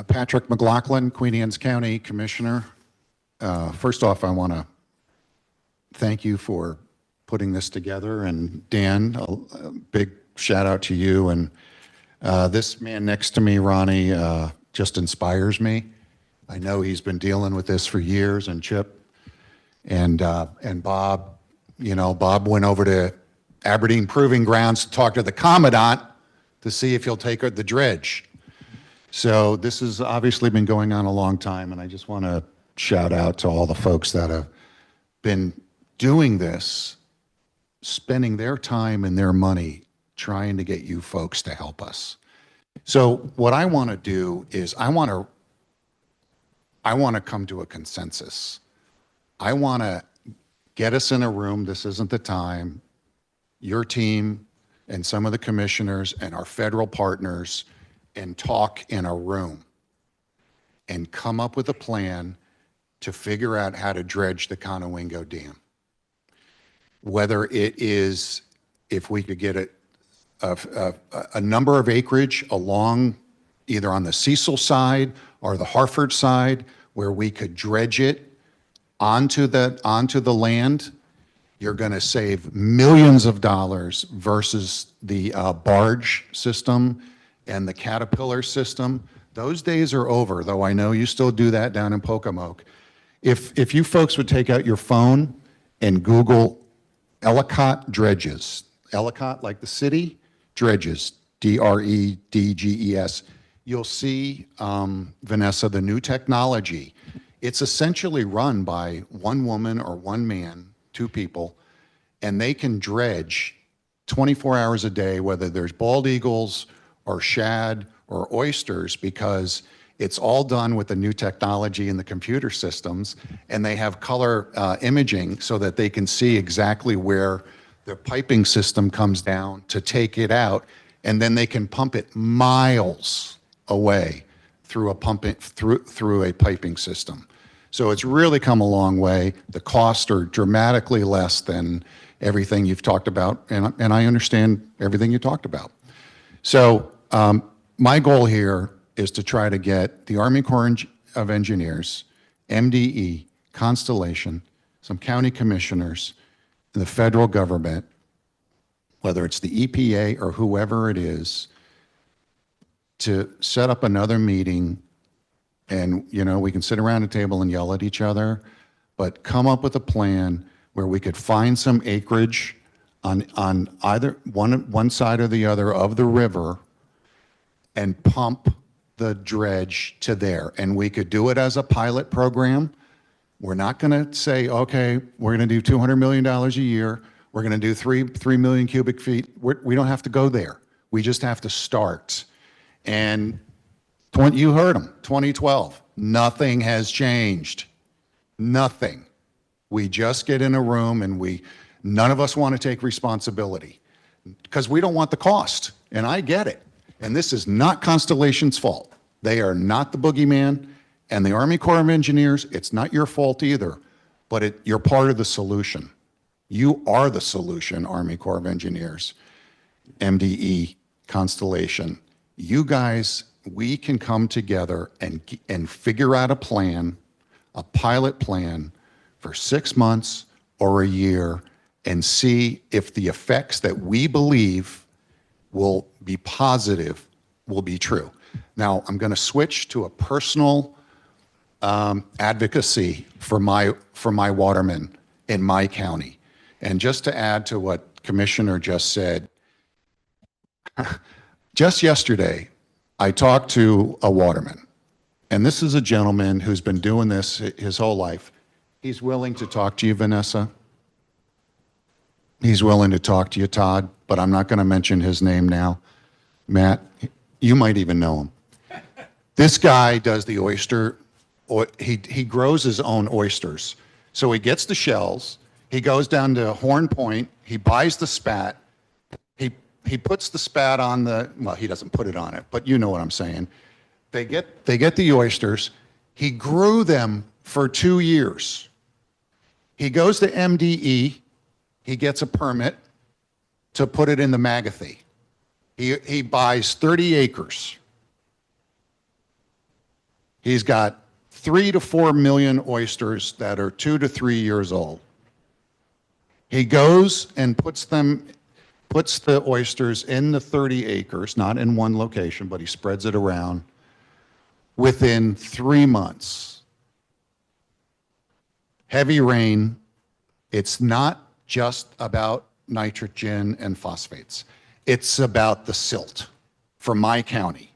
Patrick McLaughlin, Queen Anne's County Commissioner. First off, I want to thank you for putting this together, and Dan, a big shout out to you. And this man next to me, Ronnie, just inspires me. I know he's been dealing with this for years, and Chip and Bob. Bob went over to Aberdeen Proving Grounds to talk to the Commandant to see if he'll take the dredge. So this has obviously been going on a long time, and I just want to shout out to all the folks that have been doing this, spending their time and their money trying to get you folks to help us. So what I want to do is I want to come to a consensus. I want to get us in a room. This isn't the time. Your team and some of the commissioners and our federal partners, and talk in a room and come up with a plan to figure out how to dredge the Conowingo Dam. Whether it is, if we could get a number of acreage along either on the Cecil side or the Hartford side, where we could dredge it onto the land, you're going to save millions of dollars versus the barge system and the Caterpillar system. Those days are over, though I know you still do that down in Pocomoke. If you folks would take out your phone and Google Ellicott dredges, Ellicott like the city, dredges, DREDGES, you'll see, Vanessa, the new technology. It's essentially run by one woman or one man, two people, and they can dredge 24 hours a day, whether there's bald eagles or shad or oysters, because it's all done with the new technology and the computer systems, and they have color imaging so that they can see exactly where the piping system comes down to take it out, and then they can pump it miles away through a piping system. So it's really come a long way. The costs are dramatically less than everything you've talked about, and I understand everything you talked about. So my goal here is to try to get the Army Corps of Engineers, MDE, Constellation, some county commissioners, and the federal government, whether it's the EPA or whoever it is, to set up another meeting. And, we can sit around a table and yell at each other, but come up with a plan where we could find some acreage on either one side or the other of the river and pump the dredge to there. And we could do it as a pilot program. We're not going to say, okay, we're going to do $200 million a year. We're going to do 3 million cubic feet. We don't have to go there. We just have to start. And you heard them, 2012, nothing has changed. Nothing. We just get in a room and none of us want to take responsibility because we don't want the cost. And I get it. And this is not Constellation's fault. They are not the boogeyman. And the Army Corps of Engineers, it's not your fault either, but you're part of the solution. You are the solution, Army Corps of Engineers, MDE, Constellation. You guys we can come together and figure out a plan, a pilot plan for 6 months or a year, and see if the effects that we believe will be positive will be true. Now, I'm going to switch to a personal advocacy for my watermen in my county. And just to add to what Commissioner just said, just yesterday, I talked to a waterman, and this is a gentleman who's been doing this his whole life. He's willing to talk to you, Vanessa. He's willing to talk to you, Todd, but I'm not going to mention his name now. Matt, you might even know him. This guy does the oyster, he grows his own oysters. So he gets the shells, he goes down to Horn Point, he buys the spat, he puts the spat on well, he doesn't put it on it, but you know what I'm saying. They get the oysters. He grew them for 2 years. He goes to MDE, he gets a permit to put it in the Magathy. He buys 30 acres. He's got 3 to 4 million oysters that are 2 to 3 years old. He goes and puts the oysters in the 30 acres, not in one location, but he spreads it around within 3 months. Heavy rain. It's not just about nitrogen and phosphates. It's about the silt for my county.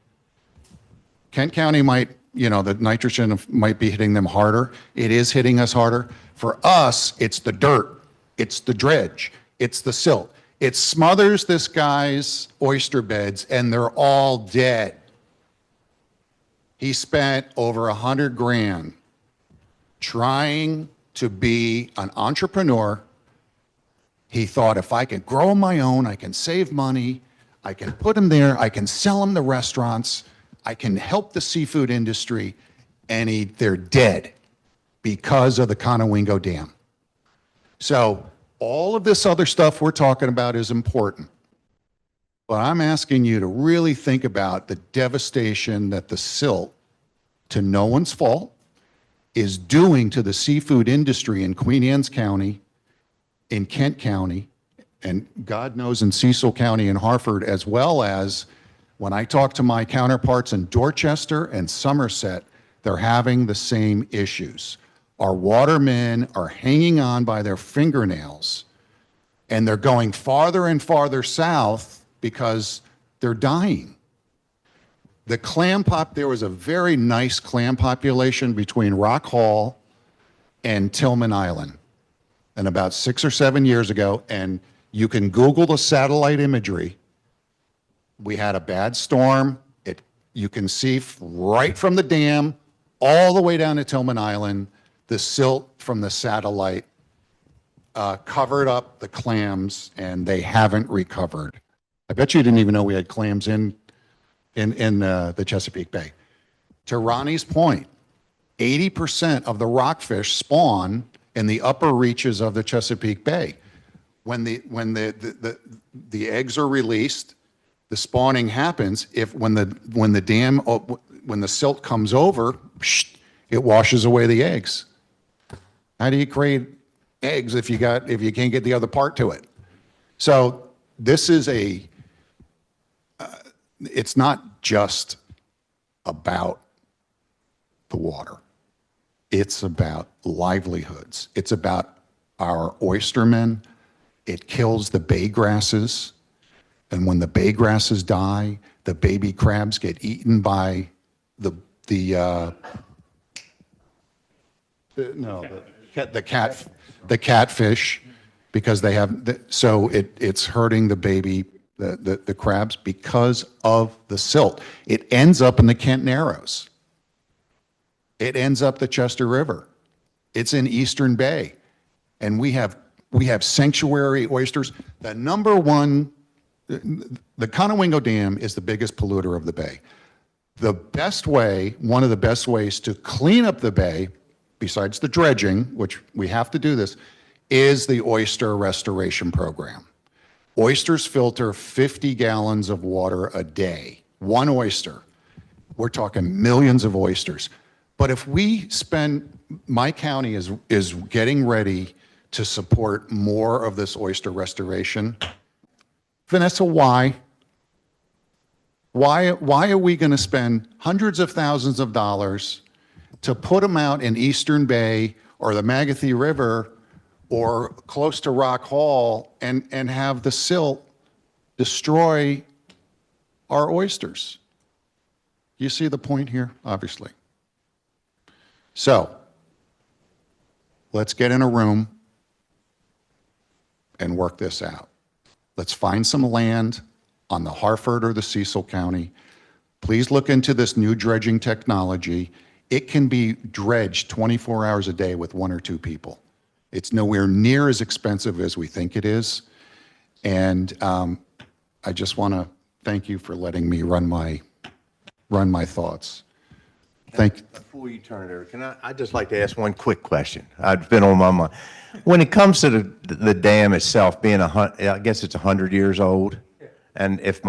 Kent County might, the nitrogen might be hitting them harder. It is hitting us harder. For us, it's the dirt, it's the dredge, it's the silt. It smothers this guy's oyster beds and they're all dead. He spent over $100,000 trying to be an entrepreneur. He thought, if I can grow my own, I can save money, I can put them there, I can sell them to restaurants, I can help the seafood industry, and they're dead because of the Conowingo Dam. So all of this other stuff we're talking about is important. But I'm asking you to really think about the devastation that the silt, to no one's fault, is doing to the seafood industry in Queen Anne's County, in Kent County, and God knows in Cecil County and Hartford, as well as when I talk to my counterparts in Dorchester and Somerset, they're having the same issues. Our watermen are hanging on by their fingernails, and they're going farther and farther south because they're dying. The there was a very nice clam population between Rock Hall and Tillman Island, and about 6 or 7 years ago, and you can Google the satellite imagery. We had a bad storm. You can see right from the dam all the way down to Tillman Island, the silt from the satellite covered up the clams, and they haven't recovered. I bet you didn't even know we had clams in the Chesapeake Bay. To Ronnie's point, 80% of the rockfish spawn in the upper reaches of the Chesapeake Bay. When the eggs are released, the spawning happens. When the silt comes over, it washes away the eggs. How do you create eggs if you can't get the other part to it? So this is it's not just about the water. It's about livelihoods. It's about our oystermen. It kills the bay grasses. And when the bay grasses die, the baby crabs get eaten by the catfish, because they have, so it's hurting the baby, the crabs, because of the silt. It ends up in the Kent Narrows. It ends up the Chester River. It's in Eastern Bay. And we have sanctuary oysters. The number one, the Conowingo Dam is the biggest polluter of the bay. The best way, one of the best ways to clean up the bay, besides the dredging, which we have to do this, is the oyster restoration program. Oysters filter 50 gallons of water a day, one oyster. we're talking millions of oysters. But if we spend, my county is getting ready to support more of this oyster restoration. Vanessa, why? Why are we going to spend hundreds of thousands of dollars to put them out in Eastern Bay or the Magathie River or close to Rock Hall and have the silt destroy our oysters? You see the point here, obviously. So let's get in a room and work this out. Let's find some land on the Harford or the Cecil County. Please look into this new dredging technology. It can be dredged 24 hours a day with 1 or 2 people. It's nowhere near as expensive as we think it is. And I just want to thank you for letting me run my thoughts. Before you turn it over, I'd just like to ask one quick question. I've been on my mind. When it comes to the dam itself being I guess it's 100 years old, and if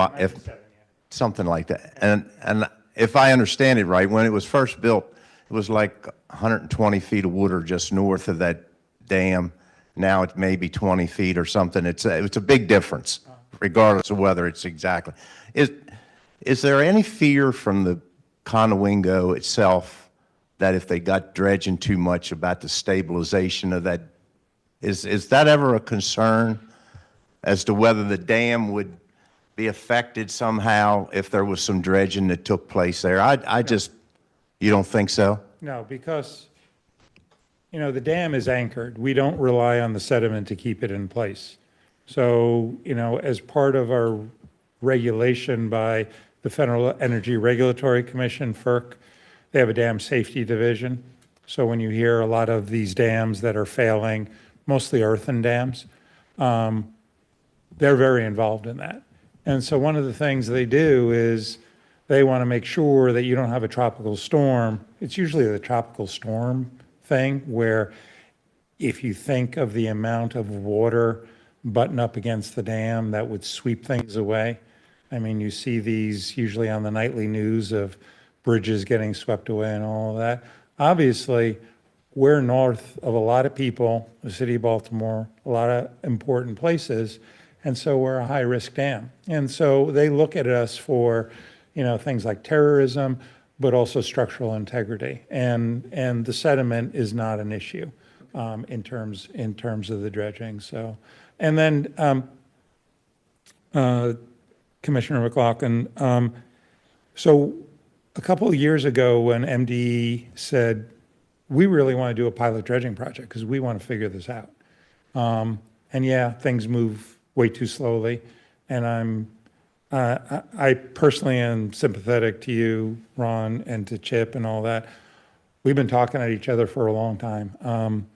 something like that, and if I understand it right, when it was first built, it was like 120 feet of water just north of that dam. Now it may be 20 feet or something. It's a big difference, regardless of whether it's exactly. Is there any fear from the Conowingo itself that if they got dredging too much about the stabilization of that, is that ever a concern as to whether the dam would be affected somehow if there was some dredging that took place there? You don't think so? No, because, the dam is anchored. We don't rely on the sediment to keep it in place. So, as part of our regulation by the Federal Energy Regulatory Commission, FERC, they have a dam safety division. So when you hear a lot of these dams that are failing, mostly earthen dams, they're very involved in that. And so one of the things they do is they want to make sure that you don't have a tropical storm. It's usually the tropical storm thing where if you think of the amount of water button up against the dam, that would sweep things away. I mean, you see these usually on the nightly news of bridges getting swept away and all of that. Obviously, we're north of a lot of people, the city of Baltimore, a lot of important places, and so we're a high-risk dam. And so they look at us for, things like terrorism, but also structural integrity. And the sediment is not an issue in terms of the dredging. So, and then Commissioner McLaughlin, so a couple of years ago when MDE said, we really want to do a pilot dredging project because we want to figure this out. And yeah, things move way too slowly. And I personally am sympathetic to you, Ron, and to Chip and all that. We've been talking at each other for a long time.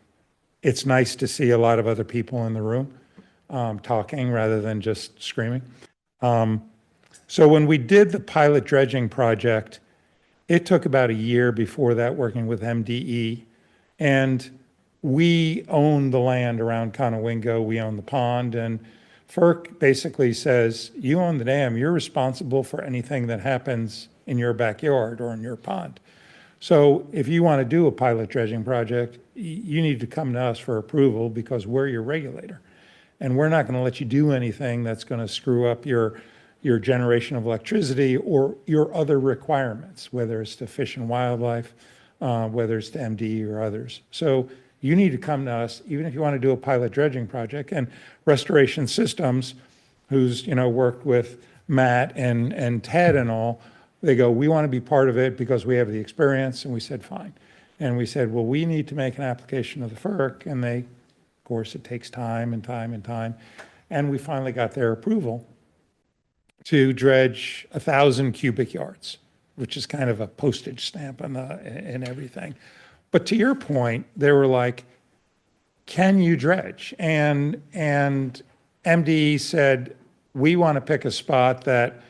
It's nice to see a lot of other people in the room talking rather than just screaming. So when we did the pilot dredging project, it took about a year before that working with MDE. And we own the land around Conowingo, we own the pond, and FERC basically says, you own the dam, you're responsible for anything that happens in your backyard or in your pond. So if you want to do a pilot dredging project, you need to come to us for approval because we're your regulator. And we're not going to let you do anything that's going to screw up your generation of electricity or your other requirements, whether it's to Fish and Wildlife, whether it's to MDE or others. So you need to come to us, even if you want to do a pilot dredging project. And Restoration Systems, who's worked with Matt and Ted and all, they go, we want to be part of it because we have the experience. And we said, fine. And we said, well, we need to make an application to the FERC. And they, of course, it takes time and time and time. And we finally got their approval to dredge 1,000 cubic yards, which is kind of a postage stamp and everything. But to your point, they were like, can you dredge? And MDE said, we want to pick a spot that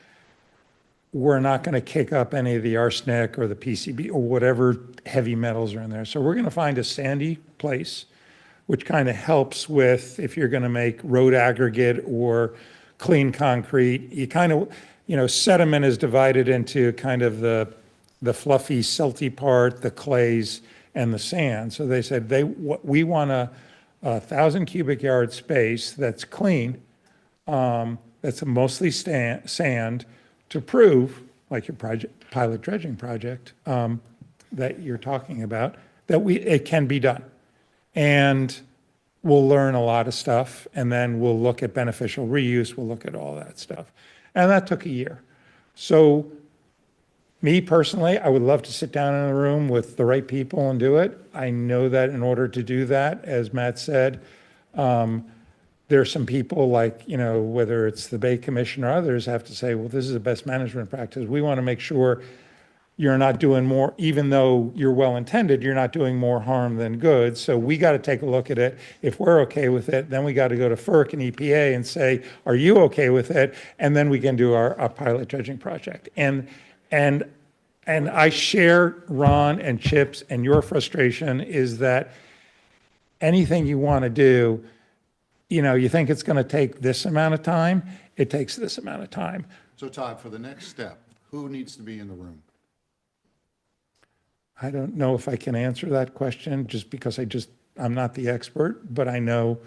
we're not going to kick up any of the arsenic or the PCB or whatever heavy metals are in there. So we're going to find a sandy place, which kind of helps with if you're going to make road aggregate or clean concrete. You kind of, sediment is divided into kind of the the fluffy, silty part, the clays, and the sand. So they said, we want a 1,000 cubic yard space that's clean, that's mostly sand, to prove, like your pilot dredging project that you're talking about, that it can be done. And we'll learn a lot of stuff, and then we'll look at beneficial reuse, we'll look at all that stuff. And that took a year. So me personally, I would love to sit down in a room with the right people and do it. I know that in order to do that, as Matt said, there's some people like, whether it's the Bay Commission or others, have to say, well, this is the best management practice. We want to make sure you're not doing more, even though you're well-intended, you're not doing more harm than good. So we got to take a look at it. If we're okay with it, then we got to go to FERC and EPA and say, are you okay with it? And then we can do our pilot dredging project. And I share Ron and Chip's and your frustration is that anything you want to do, you think it's going to take this amount of time, it takes this amount of time. So Todd, for the next step, who needs to be in the room? I don't know if I can answer that question just because I'm not the expert, but I know,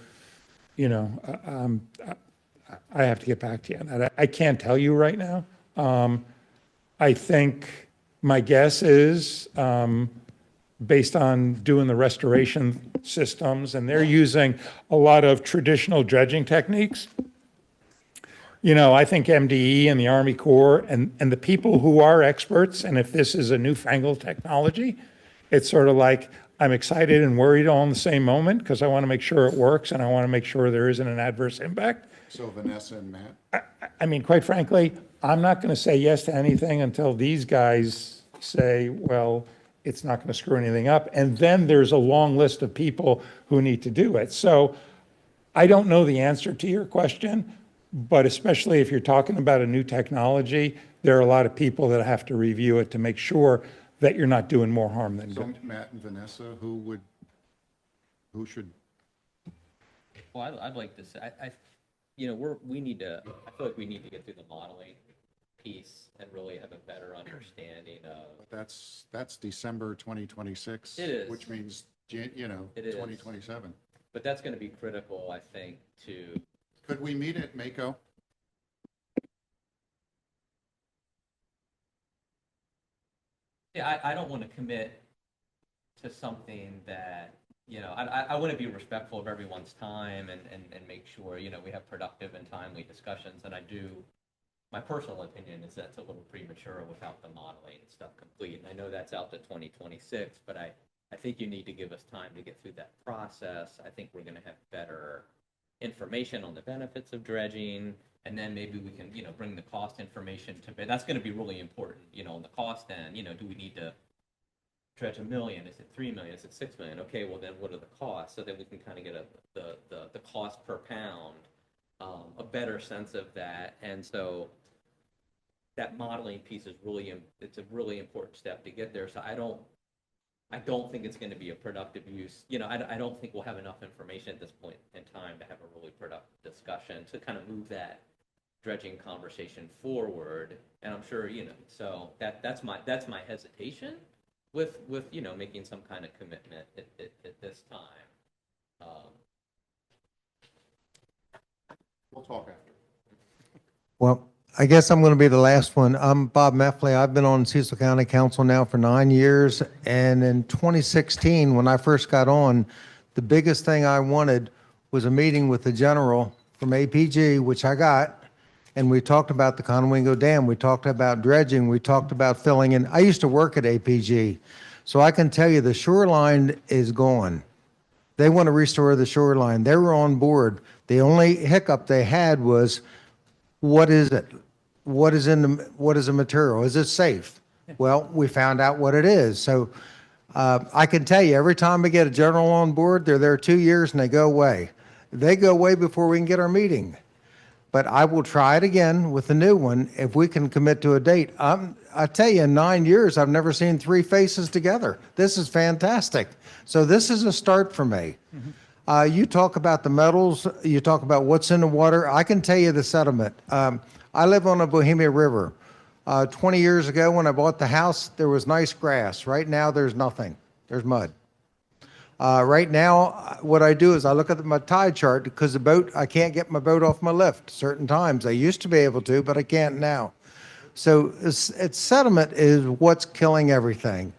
I have to get back to you on that. I can't tell you right now. I think my guess is, based on doing the restoration systems, and they're using a lot of traditional dredging techniques. I think MDE and the Army Corps and the people who are experts, and if this is a newfangled technology, it's sort of like I'm excited and worried all in the same moment because I want to make sure it works and I want to make sure there isn't an adverse impact. So Vanessa and Matt? I mean, quite frankly, I'm not going to say yes to anything until these guys say, well, it's not going to screw anything up. And then there's a long list of people who need to do it. So I don't know the answer to your question, but especially if you're talking about a new technology, there are a lot of people that have to review it to make sure that you're not doing more harm than So good. Matt and Vanessa, who should? Well, I'd like to say, I feel like we need to get through the modeling piece and really have a better understanding of. That's December 2026. It is. Which means, It is. 2027. But that's going to be critical, I think, to. Could we meet at Mako? Yeah, I don't want to commit to something that, I want to be respectful of everyone's time and make sure, we have productive and timely discussions. And my personal opinion is that's a little premature without the modeling and stuff complete. And I know that's out to 2026, but I think you need to give us time to get through that process. I think we're going to have better information on the benefits of dredging, and then maybe we can, bring the cost information to bear. That's going to be really important, on the cost end. Do we need to dredge $1 million? Is it $3 million? Is it $6 million? Okay, well then what are the costs? So that we can kind of get the cost per pound, a better sense of that. And so that modeling piece is it's a really important step to get there. So I don't think it's going to be a productive use. I don't think we'll have enough information at this point in time to have a really productive discussion to kind of move that dredging conversation forward. And I'm sure, so that's my hesitation with making some kind of commitment at this time. We'll talk after. Well, I guess I'm going to be the last one. I'm Bob Meffley. I've been on Cecil County Council now for 9 years. And in 2016, when I first got on, the biggest thing I wanted was a meeting with the general from APG, which I got. And we talked about the Conowingo Dam. We talked about dredging. We talked about filling in. I used to work at APG. So I can tell you the shoreline is gone. They want to restore the shoreline. They were on board. The only hiccup they had was, what is it? What is the material? Is it safe? Well, we found out what it is. So I can tell you, every time we get a general on board, they're there 2 years and they go away. They go away before we can get our meeting. But I will try it again with the new one if we can commit to a date. I tell you, in 9 years, I've never seen three faces together. This is fantastic. So this is a start for me. Mm-hmm. You talk about the metals. You talk about what's in the water. I can tell you the sediment. I live on the Bohemia River. 20 years ago when I bought the house, there was nice grass. Right now, there's nothing. There's mud. Right now, what I do is I look at my tide chart because the boat, I can't get my boat off my lift certain times. I used to be able to, but I can't now. So it's sediment is what's killing everything.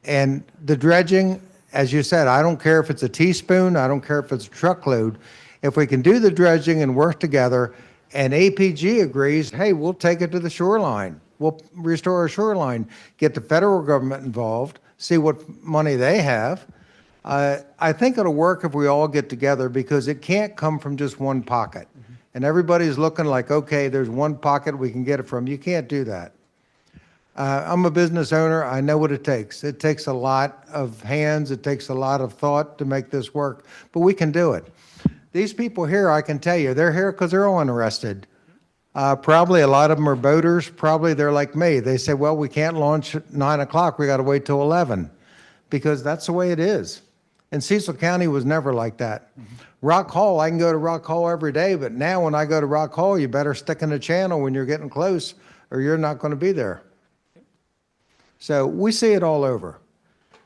And the dredging, as you said, I don't care if it's a teaspoon, I don't care if it's a truckload. If we can do the dredging and work together, and APG agrees, hey, we'll take it to the shoreline. We'll restore our shoreline, get the federal government involved, see what money they have. I think it'll work if we all get together because it can't come from just one pocket. And everybody's looking like, okay, there's one pocket we can get it from. You can't do that. I'm a business owner. I know what it takes. It takes a lot of hands. It takes a lot of thought to make this work, but we can do it. These people here, I can tell you, they're here because they're all interested. Probably a lot of them are boaters. Probably they're like me. They say, well, we can't launch at 9 o'clock. We got to wait till 11 because that's the way it is. And Cecil County was never like that. Rock Hall, I can go to Rock Hall every day, but now when I go to Rock Hall, you better stick in the channel when you're getting close or you're not going to be there. So we see it all over.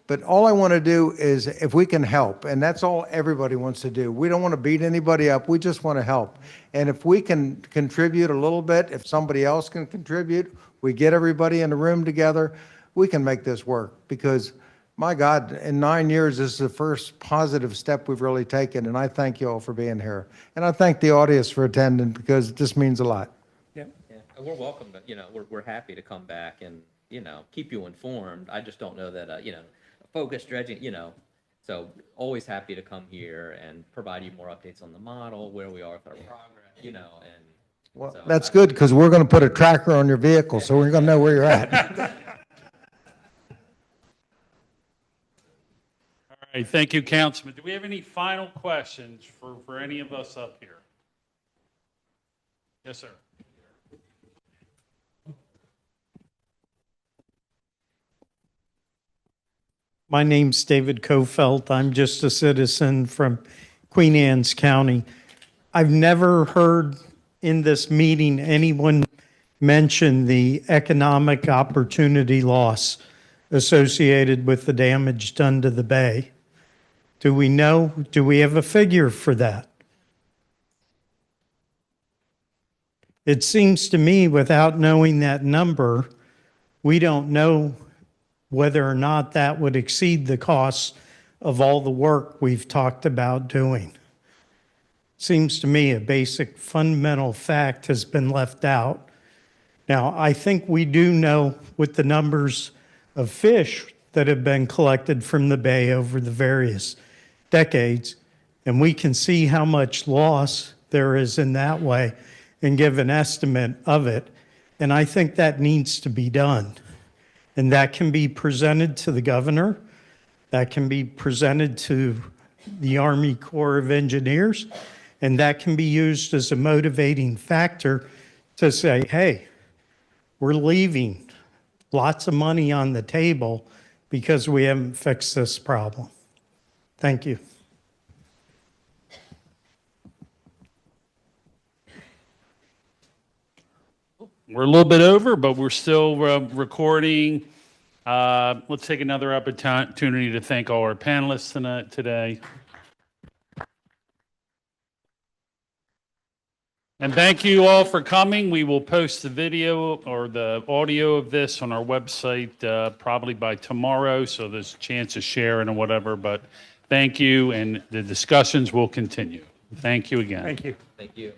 But all I want to do is if we can help, and that's all everybody wants to do. We don't want to beat anybody up. We just want to help. And if we can contribute a little bit, if somebody else can contribute, we get everybody in the room together, we can make this work because my God, in 9 years, this is the first positive step we've really taken, and I thank you all for being here. And I thank the audience for attending because this means a lot. Yeah, and we're welcome, but, we're happy to come back and, keep you informed. I just don't know that, focus dredging, so always happy to come here and provide you more updates on the model, where we are with our progress, and. Well, so that's good because we're going to put a tracker on your vehicle, so we're going to know where you're at. All right, thank you, Councilman. Do we have any final questions for any of us up here? Yes, sir. My name's David Kofelt. I'm just a citizen from Queen Anne's County. I've never heard in this meeting anyone mention the economic opportunity loss associated with the damage done to the bay. Do we know? Do we have a figure for that? It seems to me without knowing that number, we don't know whether or not that would exceed the costs of all the work we've talked about doing. Seems to me a basic fundamental fact has been left out. Now, I think we do know with the numbers of fish that have been collected from the bay over the various decades, and we can see how much loss there is in that way and give an estimate of it. And I think that needs to be done. And that can be presented to the governor, that can be presented to the Army Corps of Engineers, and that can be used as a motivating factor to say, hey, we're leaving lots of money on the table because we haven't fixed this problem. Thank you. We're a little bit over, but we're still recording. Let's take another opportunity to thank all our panelists today. And thank you all for coming. We will post the video or the audio of this on our website probably by tomorrow, so there's a chance of sharing or whatever, but thank you, and the discussions will continue. Thank you again. Thank you. Thank you.